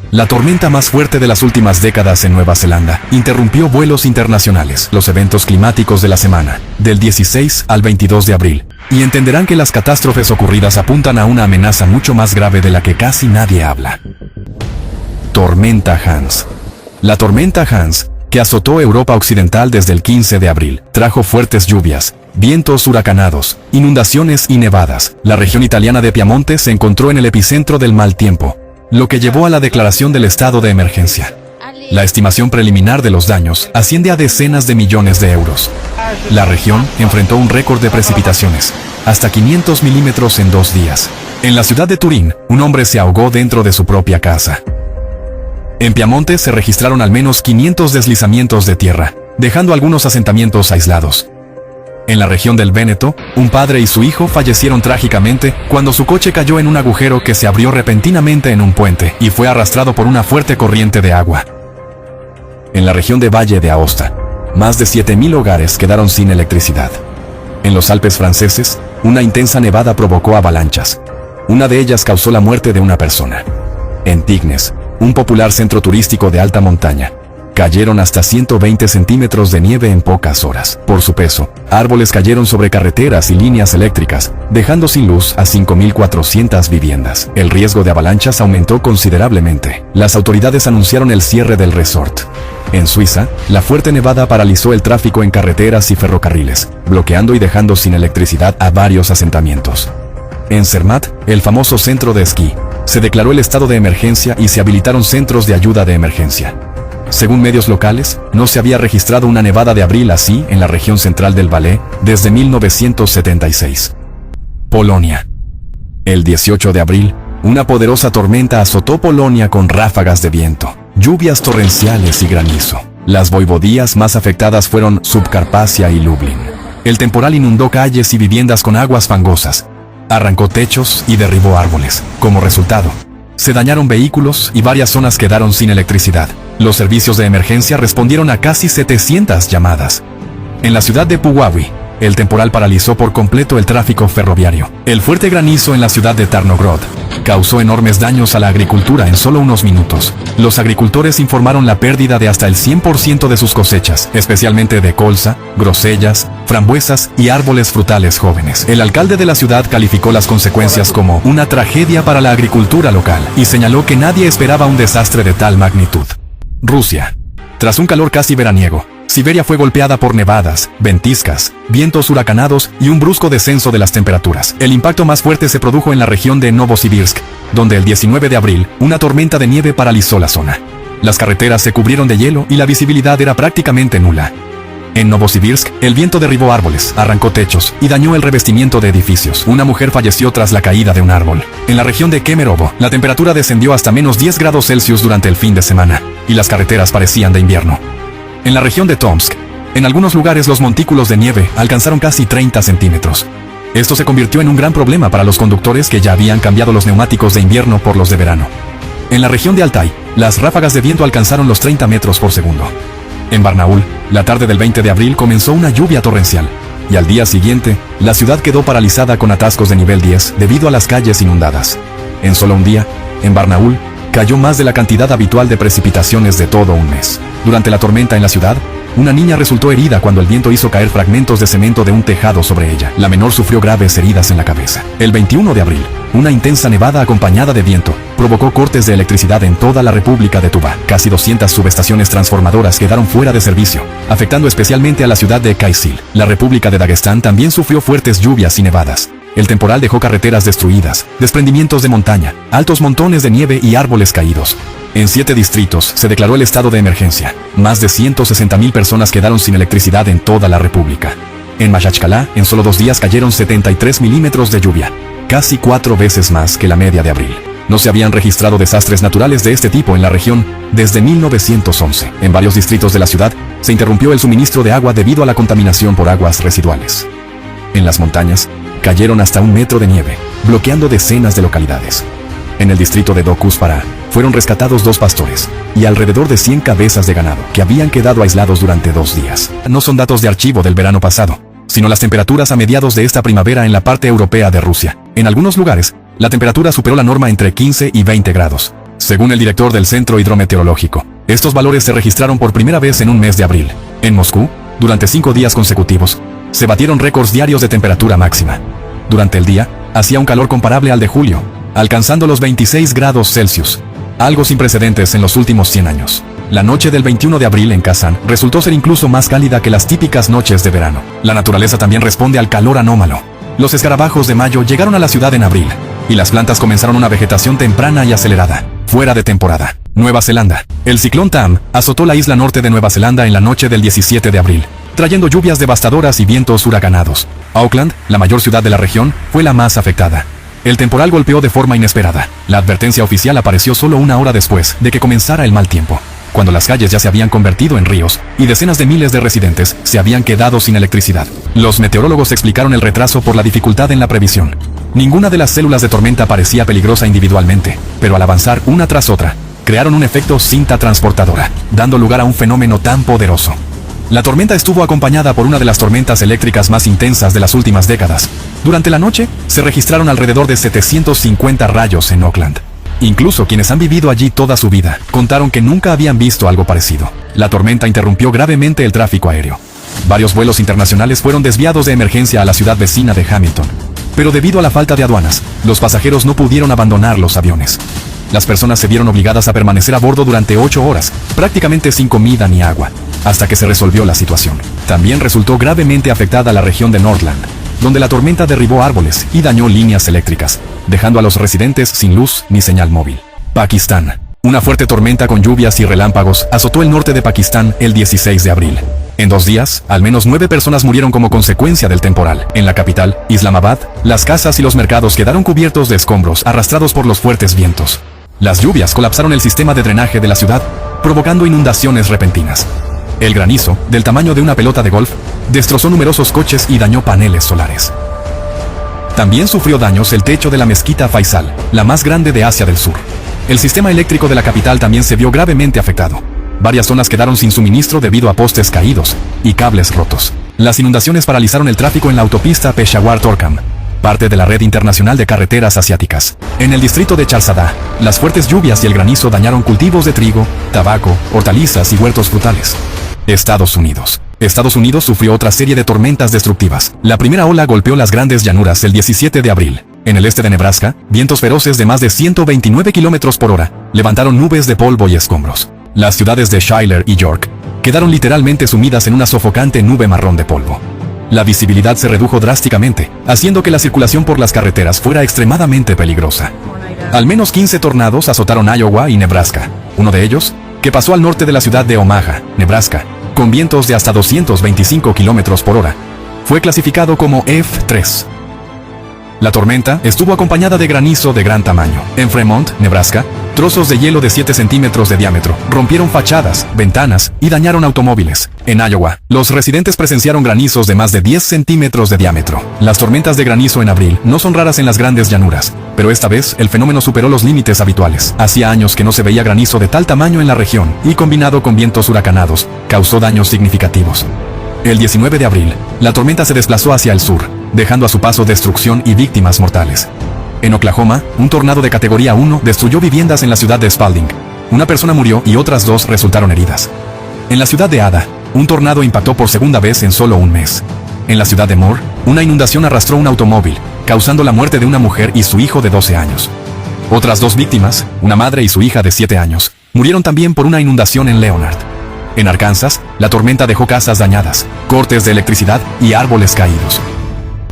Speaker 6: La tormenta más fuerte de las últimas décadas en Nueva Zelanda interrumpió vuelos internacionales, los eventos climáticos de la semana, del 16 al 22 de abril, y entenderán que las catástrofes ocurridas apuntan a una amenaza mucho más grave de la que casi nadie habla. Tormenta Hans. La tormenta Hans, que azotó Europa Occidental desde el 15 de abril, trajo fuertes lluvias, vientos huracanados, inundaciones y nevadas. La región italiana de Piamonte se encontró en el epicentro del mal tiempo, lo que llevó a la declaración del estado de emergencia. La estimación preliminar de los daños asciende a decenas de millones de euros. La región enfrentó un récord de precipitaciones, hasta 500 milímetros en 2 días. En la ciudad de Turín, un hombre se ahogó dentro de su propia casa. En Piamonte se registraron al menos 500 deslizamientos de tierra, dejando algunos asentamientos aislados. En la región del Véneto, un padre y su hijo fallecieron trágicamente cuando su coche cayó en un agujero que se abrió repentinamente en un puente y fue arrastrado por una fuerte corriente de agua. En la región de Valle de Aosta, más de 7.000 hogares quedaron sin electricidad. En los Alpes franceses, una intensa nevada provocó avalanchas. Una de ellas causó la muerte de una persona. En Tignes, un popular centro turístico de alta montaña, cayeron hasta 120 centímetros de nieve en pocas horas. Por su peso, árboles cayeron sobre carreteras y líneas eléctricas, dejando sin luz a 5.400 viviendas. El riesgo de avalanchas aumentó considerablemente. Las autoridades anunciaron el cierre del resort. En Suiza, la fuerte nevada paralizó el tráfico en carreteras y ferrocarriles, bloqueando y dejando sin electricidad a varios asentamientos. En Zermatt, el famoso centro de esquí, se declaró el estado de emergencia y se habilitaron centros de ayuda de emergencia. Según medios locales, no se había registrado una nevada de abril así en la región central del Valais desde 1976. Polonia. El 18 de abril, una poderosa tormenta azotó Polonia con ráfagas de viento, lluvias torrenciales y granizo. Las voivodías más afectadas fueron Subcarpacia y Lublin. El temporal inundó calles y viviendas con aguas fangosas, arrancó techos y derribó árboles. Como resultado, se dañaron vehículos y varias zonas quedaron sin electricidad. Los servicios de emergencia respondieron a casi 700 llamadas. En la ciudad de Puławy, el temporal paralizó por completo el tráfico ferroviario. El fuerte granizo en la ciudad de Tarnogrod causó enormes daños a la agricultura en solo unos minutos. Los agricultores informaron la pérdida de hasta el 100% de sus cosechas, especialmente de colza, grosellas, frambuesas y árboles frutales jóvenes. El alcalde de la ciudad calificó las consecuencias como una tragedia para la agricultura local y señaló que nadie esperaba un desastre de tal magnitud. Rusia. Tras un calor casi veraniego, Siberia fue golpeada por nevadas, ventiscas, vientos huracanados y un brusco descenso de las temperaturas. El impacto más fuerte se produjo en la región de Novosibirsk, donde el 19 de abril, una tormenta de nieve paralizó la zona. Las carreteras se cubrieron de hielo y la visibilidad era prácticamente nula. En Novosibirsk, el viento derribó árboles, arrancó techos y dañó el revestimiento de edificios. Una mujer falleció tras la caída de un árbol. En la región de Kemerovo, la temperatura descendió hasta menos 10 grados Celsius durante el fin de semana, y las carreteras parecían de invierno. En la región de Tomsk, en algunos lugares los montículos de nieve alcanzaron casi 30 centímetros. Esto se convirtió en un gran problema para los conductores que ya habían cambiado los neumáticos de invierno por los de verano. En la región de Altai, las ráfagas de viento alcanzaron los 30 metros por segundo. En Barnaul, la tarde del 20 de abril comenzó una lluvia torrencial, y al día siguiente, la ciudad quedó paralizada con atascos de nivel 10 debido a las calles inundadas. En solo un día, en Barnaul, cayó más de la cantidad habitual de precipitaciones de todo un mes. Durante la tormenta en la ciudad, una niña resultó herida cuando el viento hizo caer fragmentos de cemento de un tejado sobre ella. La menor sufrió graves heridas en la cabeza. El 21 de abril, una intensa nevada acompañada de viento provocó cortes de electricidad en toda la República de Tuvá. Casi 200 subestaciones transformadoras quedaron fuera de servicio, afectando especialmente a la ciudad de Kaysil. La República de Dagestán también sufrió fuertes lluvias y nevadas. El temporal dejó carreteras destruidas, desprendimientos de montaña, altos montones de nieve y árboles caídos. En 7 distritos se declaró el estado de emergencia. Más de 160.000 personas quedaron sin electricidad en toda la República. En Mayachkalá, en solo 2 días cayeron 73 milímetros de lluvia, casi 4 veces más que la media de abril. No se habían registrado desastres naturales de este tipo en la región desde 1911. En varios distritos de la ciudad se interrumpió el suministro de agua debido a la contaminación por aguas residuales. En las montañas, cayeron hasta 1 metro de nieve, bloqueando decenas de localidades. En el distrito de Dokuspara, fueron rescatados 2 pastores y alrededor de 100 cabezas de ganado que habían quedado aislados durante 2 días. No son datos de archivo del verano pasado, sino las temperaturas a mediados de esta primavera en la parte europea de Rusia. En algunos lugares, la temperatura superó la norma entre 15 y 20 grados. Según el director del Centro Hidrometeorológico, estos valores se registraron por primera vez en un mes de abril. En Moscú, durante 5 días consecutivos, se batieron récords diarios de temperatura máxima. Durante el día, hacía un calor comparable al de julio, alcanzando los 26 grados Celsius, algo sin precedentes en los últimos 100 años. La noche del 21 de abril en Kazán resultó ser incluso más cálida que las típicas noches de verano. La naturaleza también responde al calor anómalo. Los escarabajos de mayo llegaron a la ciudad en abril, y las plantas comenzaron una vegetación temprana y acelerada, fuera de temporada. Nueva Zelanda. El ciclón Tam azotó la isla norte de Nueva Zelanda en la noche del 17 de abril, trayendo lluvias devastadoras y vientos huracanados. Auckland, la mayor ciudad de la región, fue la más afectada. El temporal golpeó de forma inesperada. La advertencia oficial apareció solo 1 hora después de que comenzara el mal tiempo, cuando las calles ya se habían convertido en ríos y decenas de miles de residentes se habían quedado sin electricidad. Los meteorólogos explicaron el retraso por la dificultad en la previsión. Ninguna de las células de tormenta parecía peligrosa individualmente, pero al avanzar una tras otra, crearon un efecto cinta transportadora, dando lugar a un fenómeno tan poderoso. La tormenta estuvo acompañada por una de las tormentas eléctricas más intensas de las últimas décadas. Durante la noche, se registraron alrededor de 750 rayos en Oakland. Incluso quienes han vivido allí toda su vida, contaron que nunca habían visto algo parecido. La tormenta interrumpió gravemente el tráfico aéreo. Varios vuelos internacionales fueron desviados de emergencia a la ciudad vecina de Hamilton. Pero debido a la falta de aduanas, los pasajeros no pudieron abandonar los aviones. Las personas se vieron obligadas a permanecer a bordo durante 8 horas, prácticamente sin comida ni agua, hasta que se resolvió la situación. También resultó gravemente afectada la región de Northland, donde la tormenta derribó árboles y dañó líneas eléctricas, dejando a los residentes sin luz ni señal móvil. Pakistán. Una fuerte tormenta con lluvias y relámpagos azotó el norte de Pakistán el 16 de abril. En 2 días, al menos 9 personas murieron como consecuencia del temporal. En la capital, Islamabad, las casas y los mercados quedaron cubiertos de escombros arrastrados por los fuertes vientos. Las lluvias colapsaron el sistema de drenaje de la ciudad, provocando inundaciones repentinas. El granizo, del tamaño de una pelota de golf, destrozó numerosos coches y dañó paneles solares. También sufrió daños el techo de la mezquita Faisal, la más grande de Asia del Sur. El sistema eléctrico de la capital también se vio gravemente afectado. Varias zonas quedaron sin suministro debido a postes caídos y cables rotos. Las inundaciones paralizaron el tráfico en la autopista Peshawar-Torkham, parte de la red internacional de carreteras asiáticas. En el distrito de Chalsadá, las fuertes lluvias y el granizo dañaron cultivos de trigo, tabaco, hortalizas y huertos frutales. Estados Unidos. Estados Unidos sufrió otra serie de tormentas destructivas. La primera ola golpeó las grandes llanuras el 17 de abril. En el este de Nebraska, vientos feroces de más de 129 km por hora levantaron nubes de polvo y escombros. Las ciudades de Schuyler y York quedaron literalmente sumidas en una sofocante nube marrón de polvo. La visibilidad se redujo drásticamente, haciendo que la circulación por las carreteras fuera extremadamente peligrosa. Al menos 15 tornados azotaron Iowa y Nebraska. Uno de ellos, que pasó al norte de la ciudad de Omaha, Nebraska, con vientos de hasta 225 km por hora, fue clasificado como F3. La tormenta estuvo acompañada de granizo de gran tamaño. En Fremont, Nebraska, trozos de hielo de 7 centímetros de diámetro rompieron fachadas, ventanas y dañaron automóviles. En Iowa, los residentes presenciaron granizos de más de 10 centímetros de diámetro. Las tormentas de granizo en abril no son raras en las grandes llanuras, pero esta vez el fenómeno superó los límites habituales. Hacía años que no se veía granizo de tal tamaño en la región, y combinado con vientos huracanados, causó daños significativos. El 19 de abril, la tormenta se desplazó hacia el sur, dejando a su paso destrucción y víctimas mortales. En Oklahoma, un tornado de categoría 1 destruyó viviendas en la ciudad de Spalding. Una persona murió y otras 2 resultaron heridas. En la ciudad de Ada, un tornado impactó por segunda vez en solo un mes. En la ciudad de Moore, una inundación arrastró un automóvil, causando la muerte de una mujer y su hijo de 12 años. Otras 2 víctimas, una madre y su hija de 7 años, murieron también por una inundación en Leonard. En Arkansas, la tormenta dejó casas dañadas, cortes de electricidad y árboles caídos.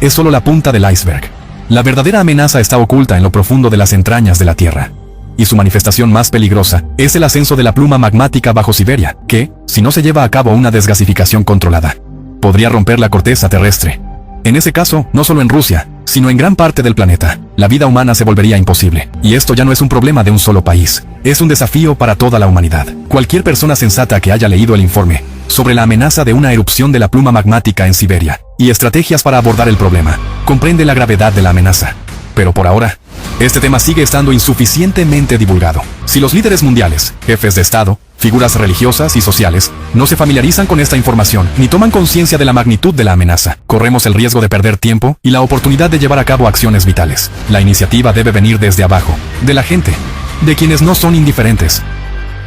Speaker 6: Es solo la punta del iceberg. La verdadera amenaza está oculta en lo profundo de las entrañas de la Tierra. Y su manifestación más peligrosa es el ascenso de la pluma magmática bajo Siberia, que, si no se lleva a cabo una desgasificación controlada, podría romper la corteza terrestre. En ese caso, no solo en Rusia, sino en gran parte del planeta, la vida humana se volvería imposible. Y esto ya no es un problema de un solo país, es un desafío para toda la humanidad. Cualquier persona sensata que haya leído el informe sobre la amenaza de una erupción de la pluma magmática en Siberia y estrategias para abordar el problema, comprende la gravedad de la amenaza. Pero por ahora, este tema sigue estando insuficientemente divulgado. Si los líderes mundiales, jefes de Estado, figuras religiosas y sociales, no se familiarizan con esta información ni toman conciencia de la magnitud de la amenaza, corremos el riesgo de perder tiempo y la oportunidad de llevar a cabo acciones vitales. La iniciativa debe venir desde abajo, de la gente, de quienes no son indiferentes,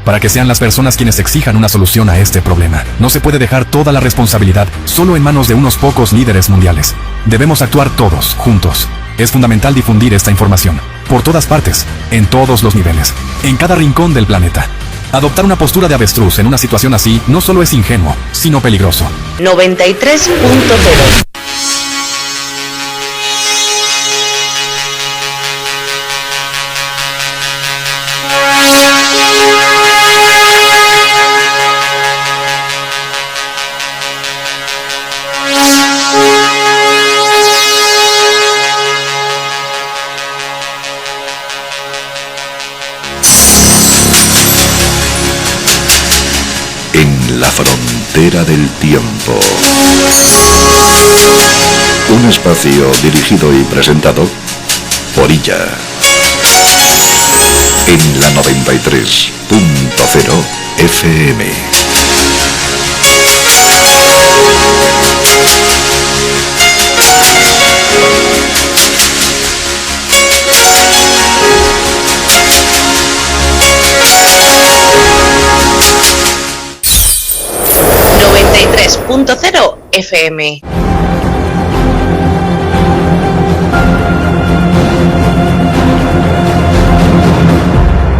Speaker 6: para que sean las personas quienes exijan una solución a este problema. No se puede dejar toda la responsabilidad solo en manos de unos pocos líderes mundiales. Debemos actuar todos, juntos. Es fundamental difundir esta información, por todas partes, en todos los niveles, en cada rincón del planeta. Adoptar una postura de avestruz en una situación así no solo es ingenuo, sino peligroso.
Speaker 1: 93.0.
Speaker 2: En la frontera del tiempo. Un espacio dirigido y presentado por Illa. En la 93.0 FM.
Speaker 1: 3.0 FM.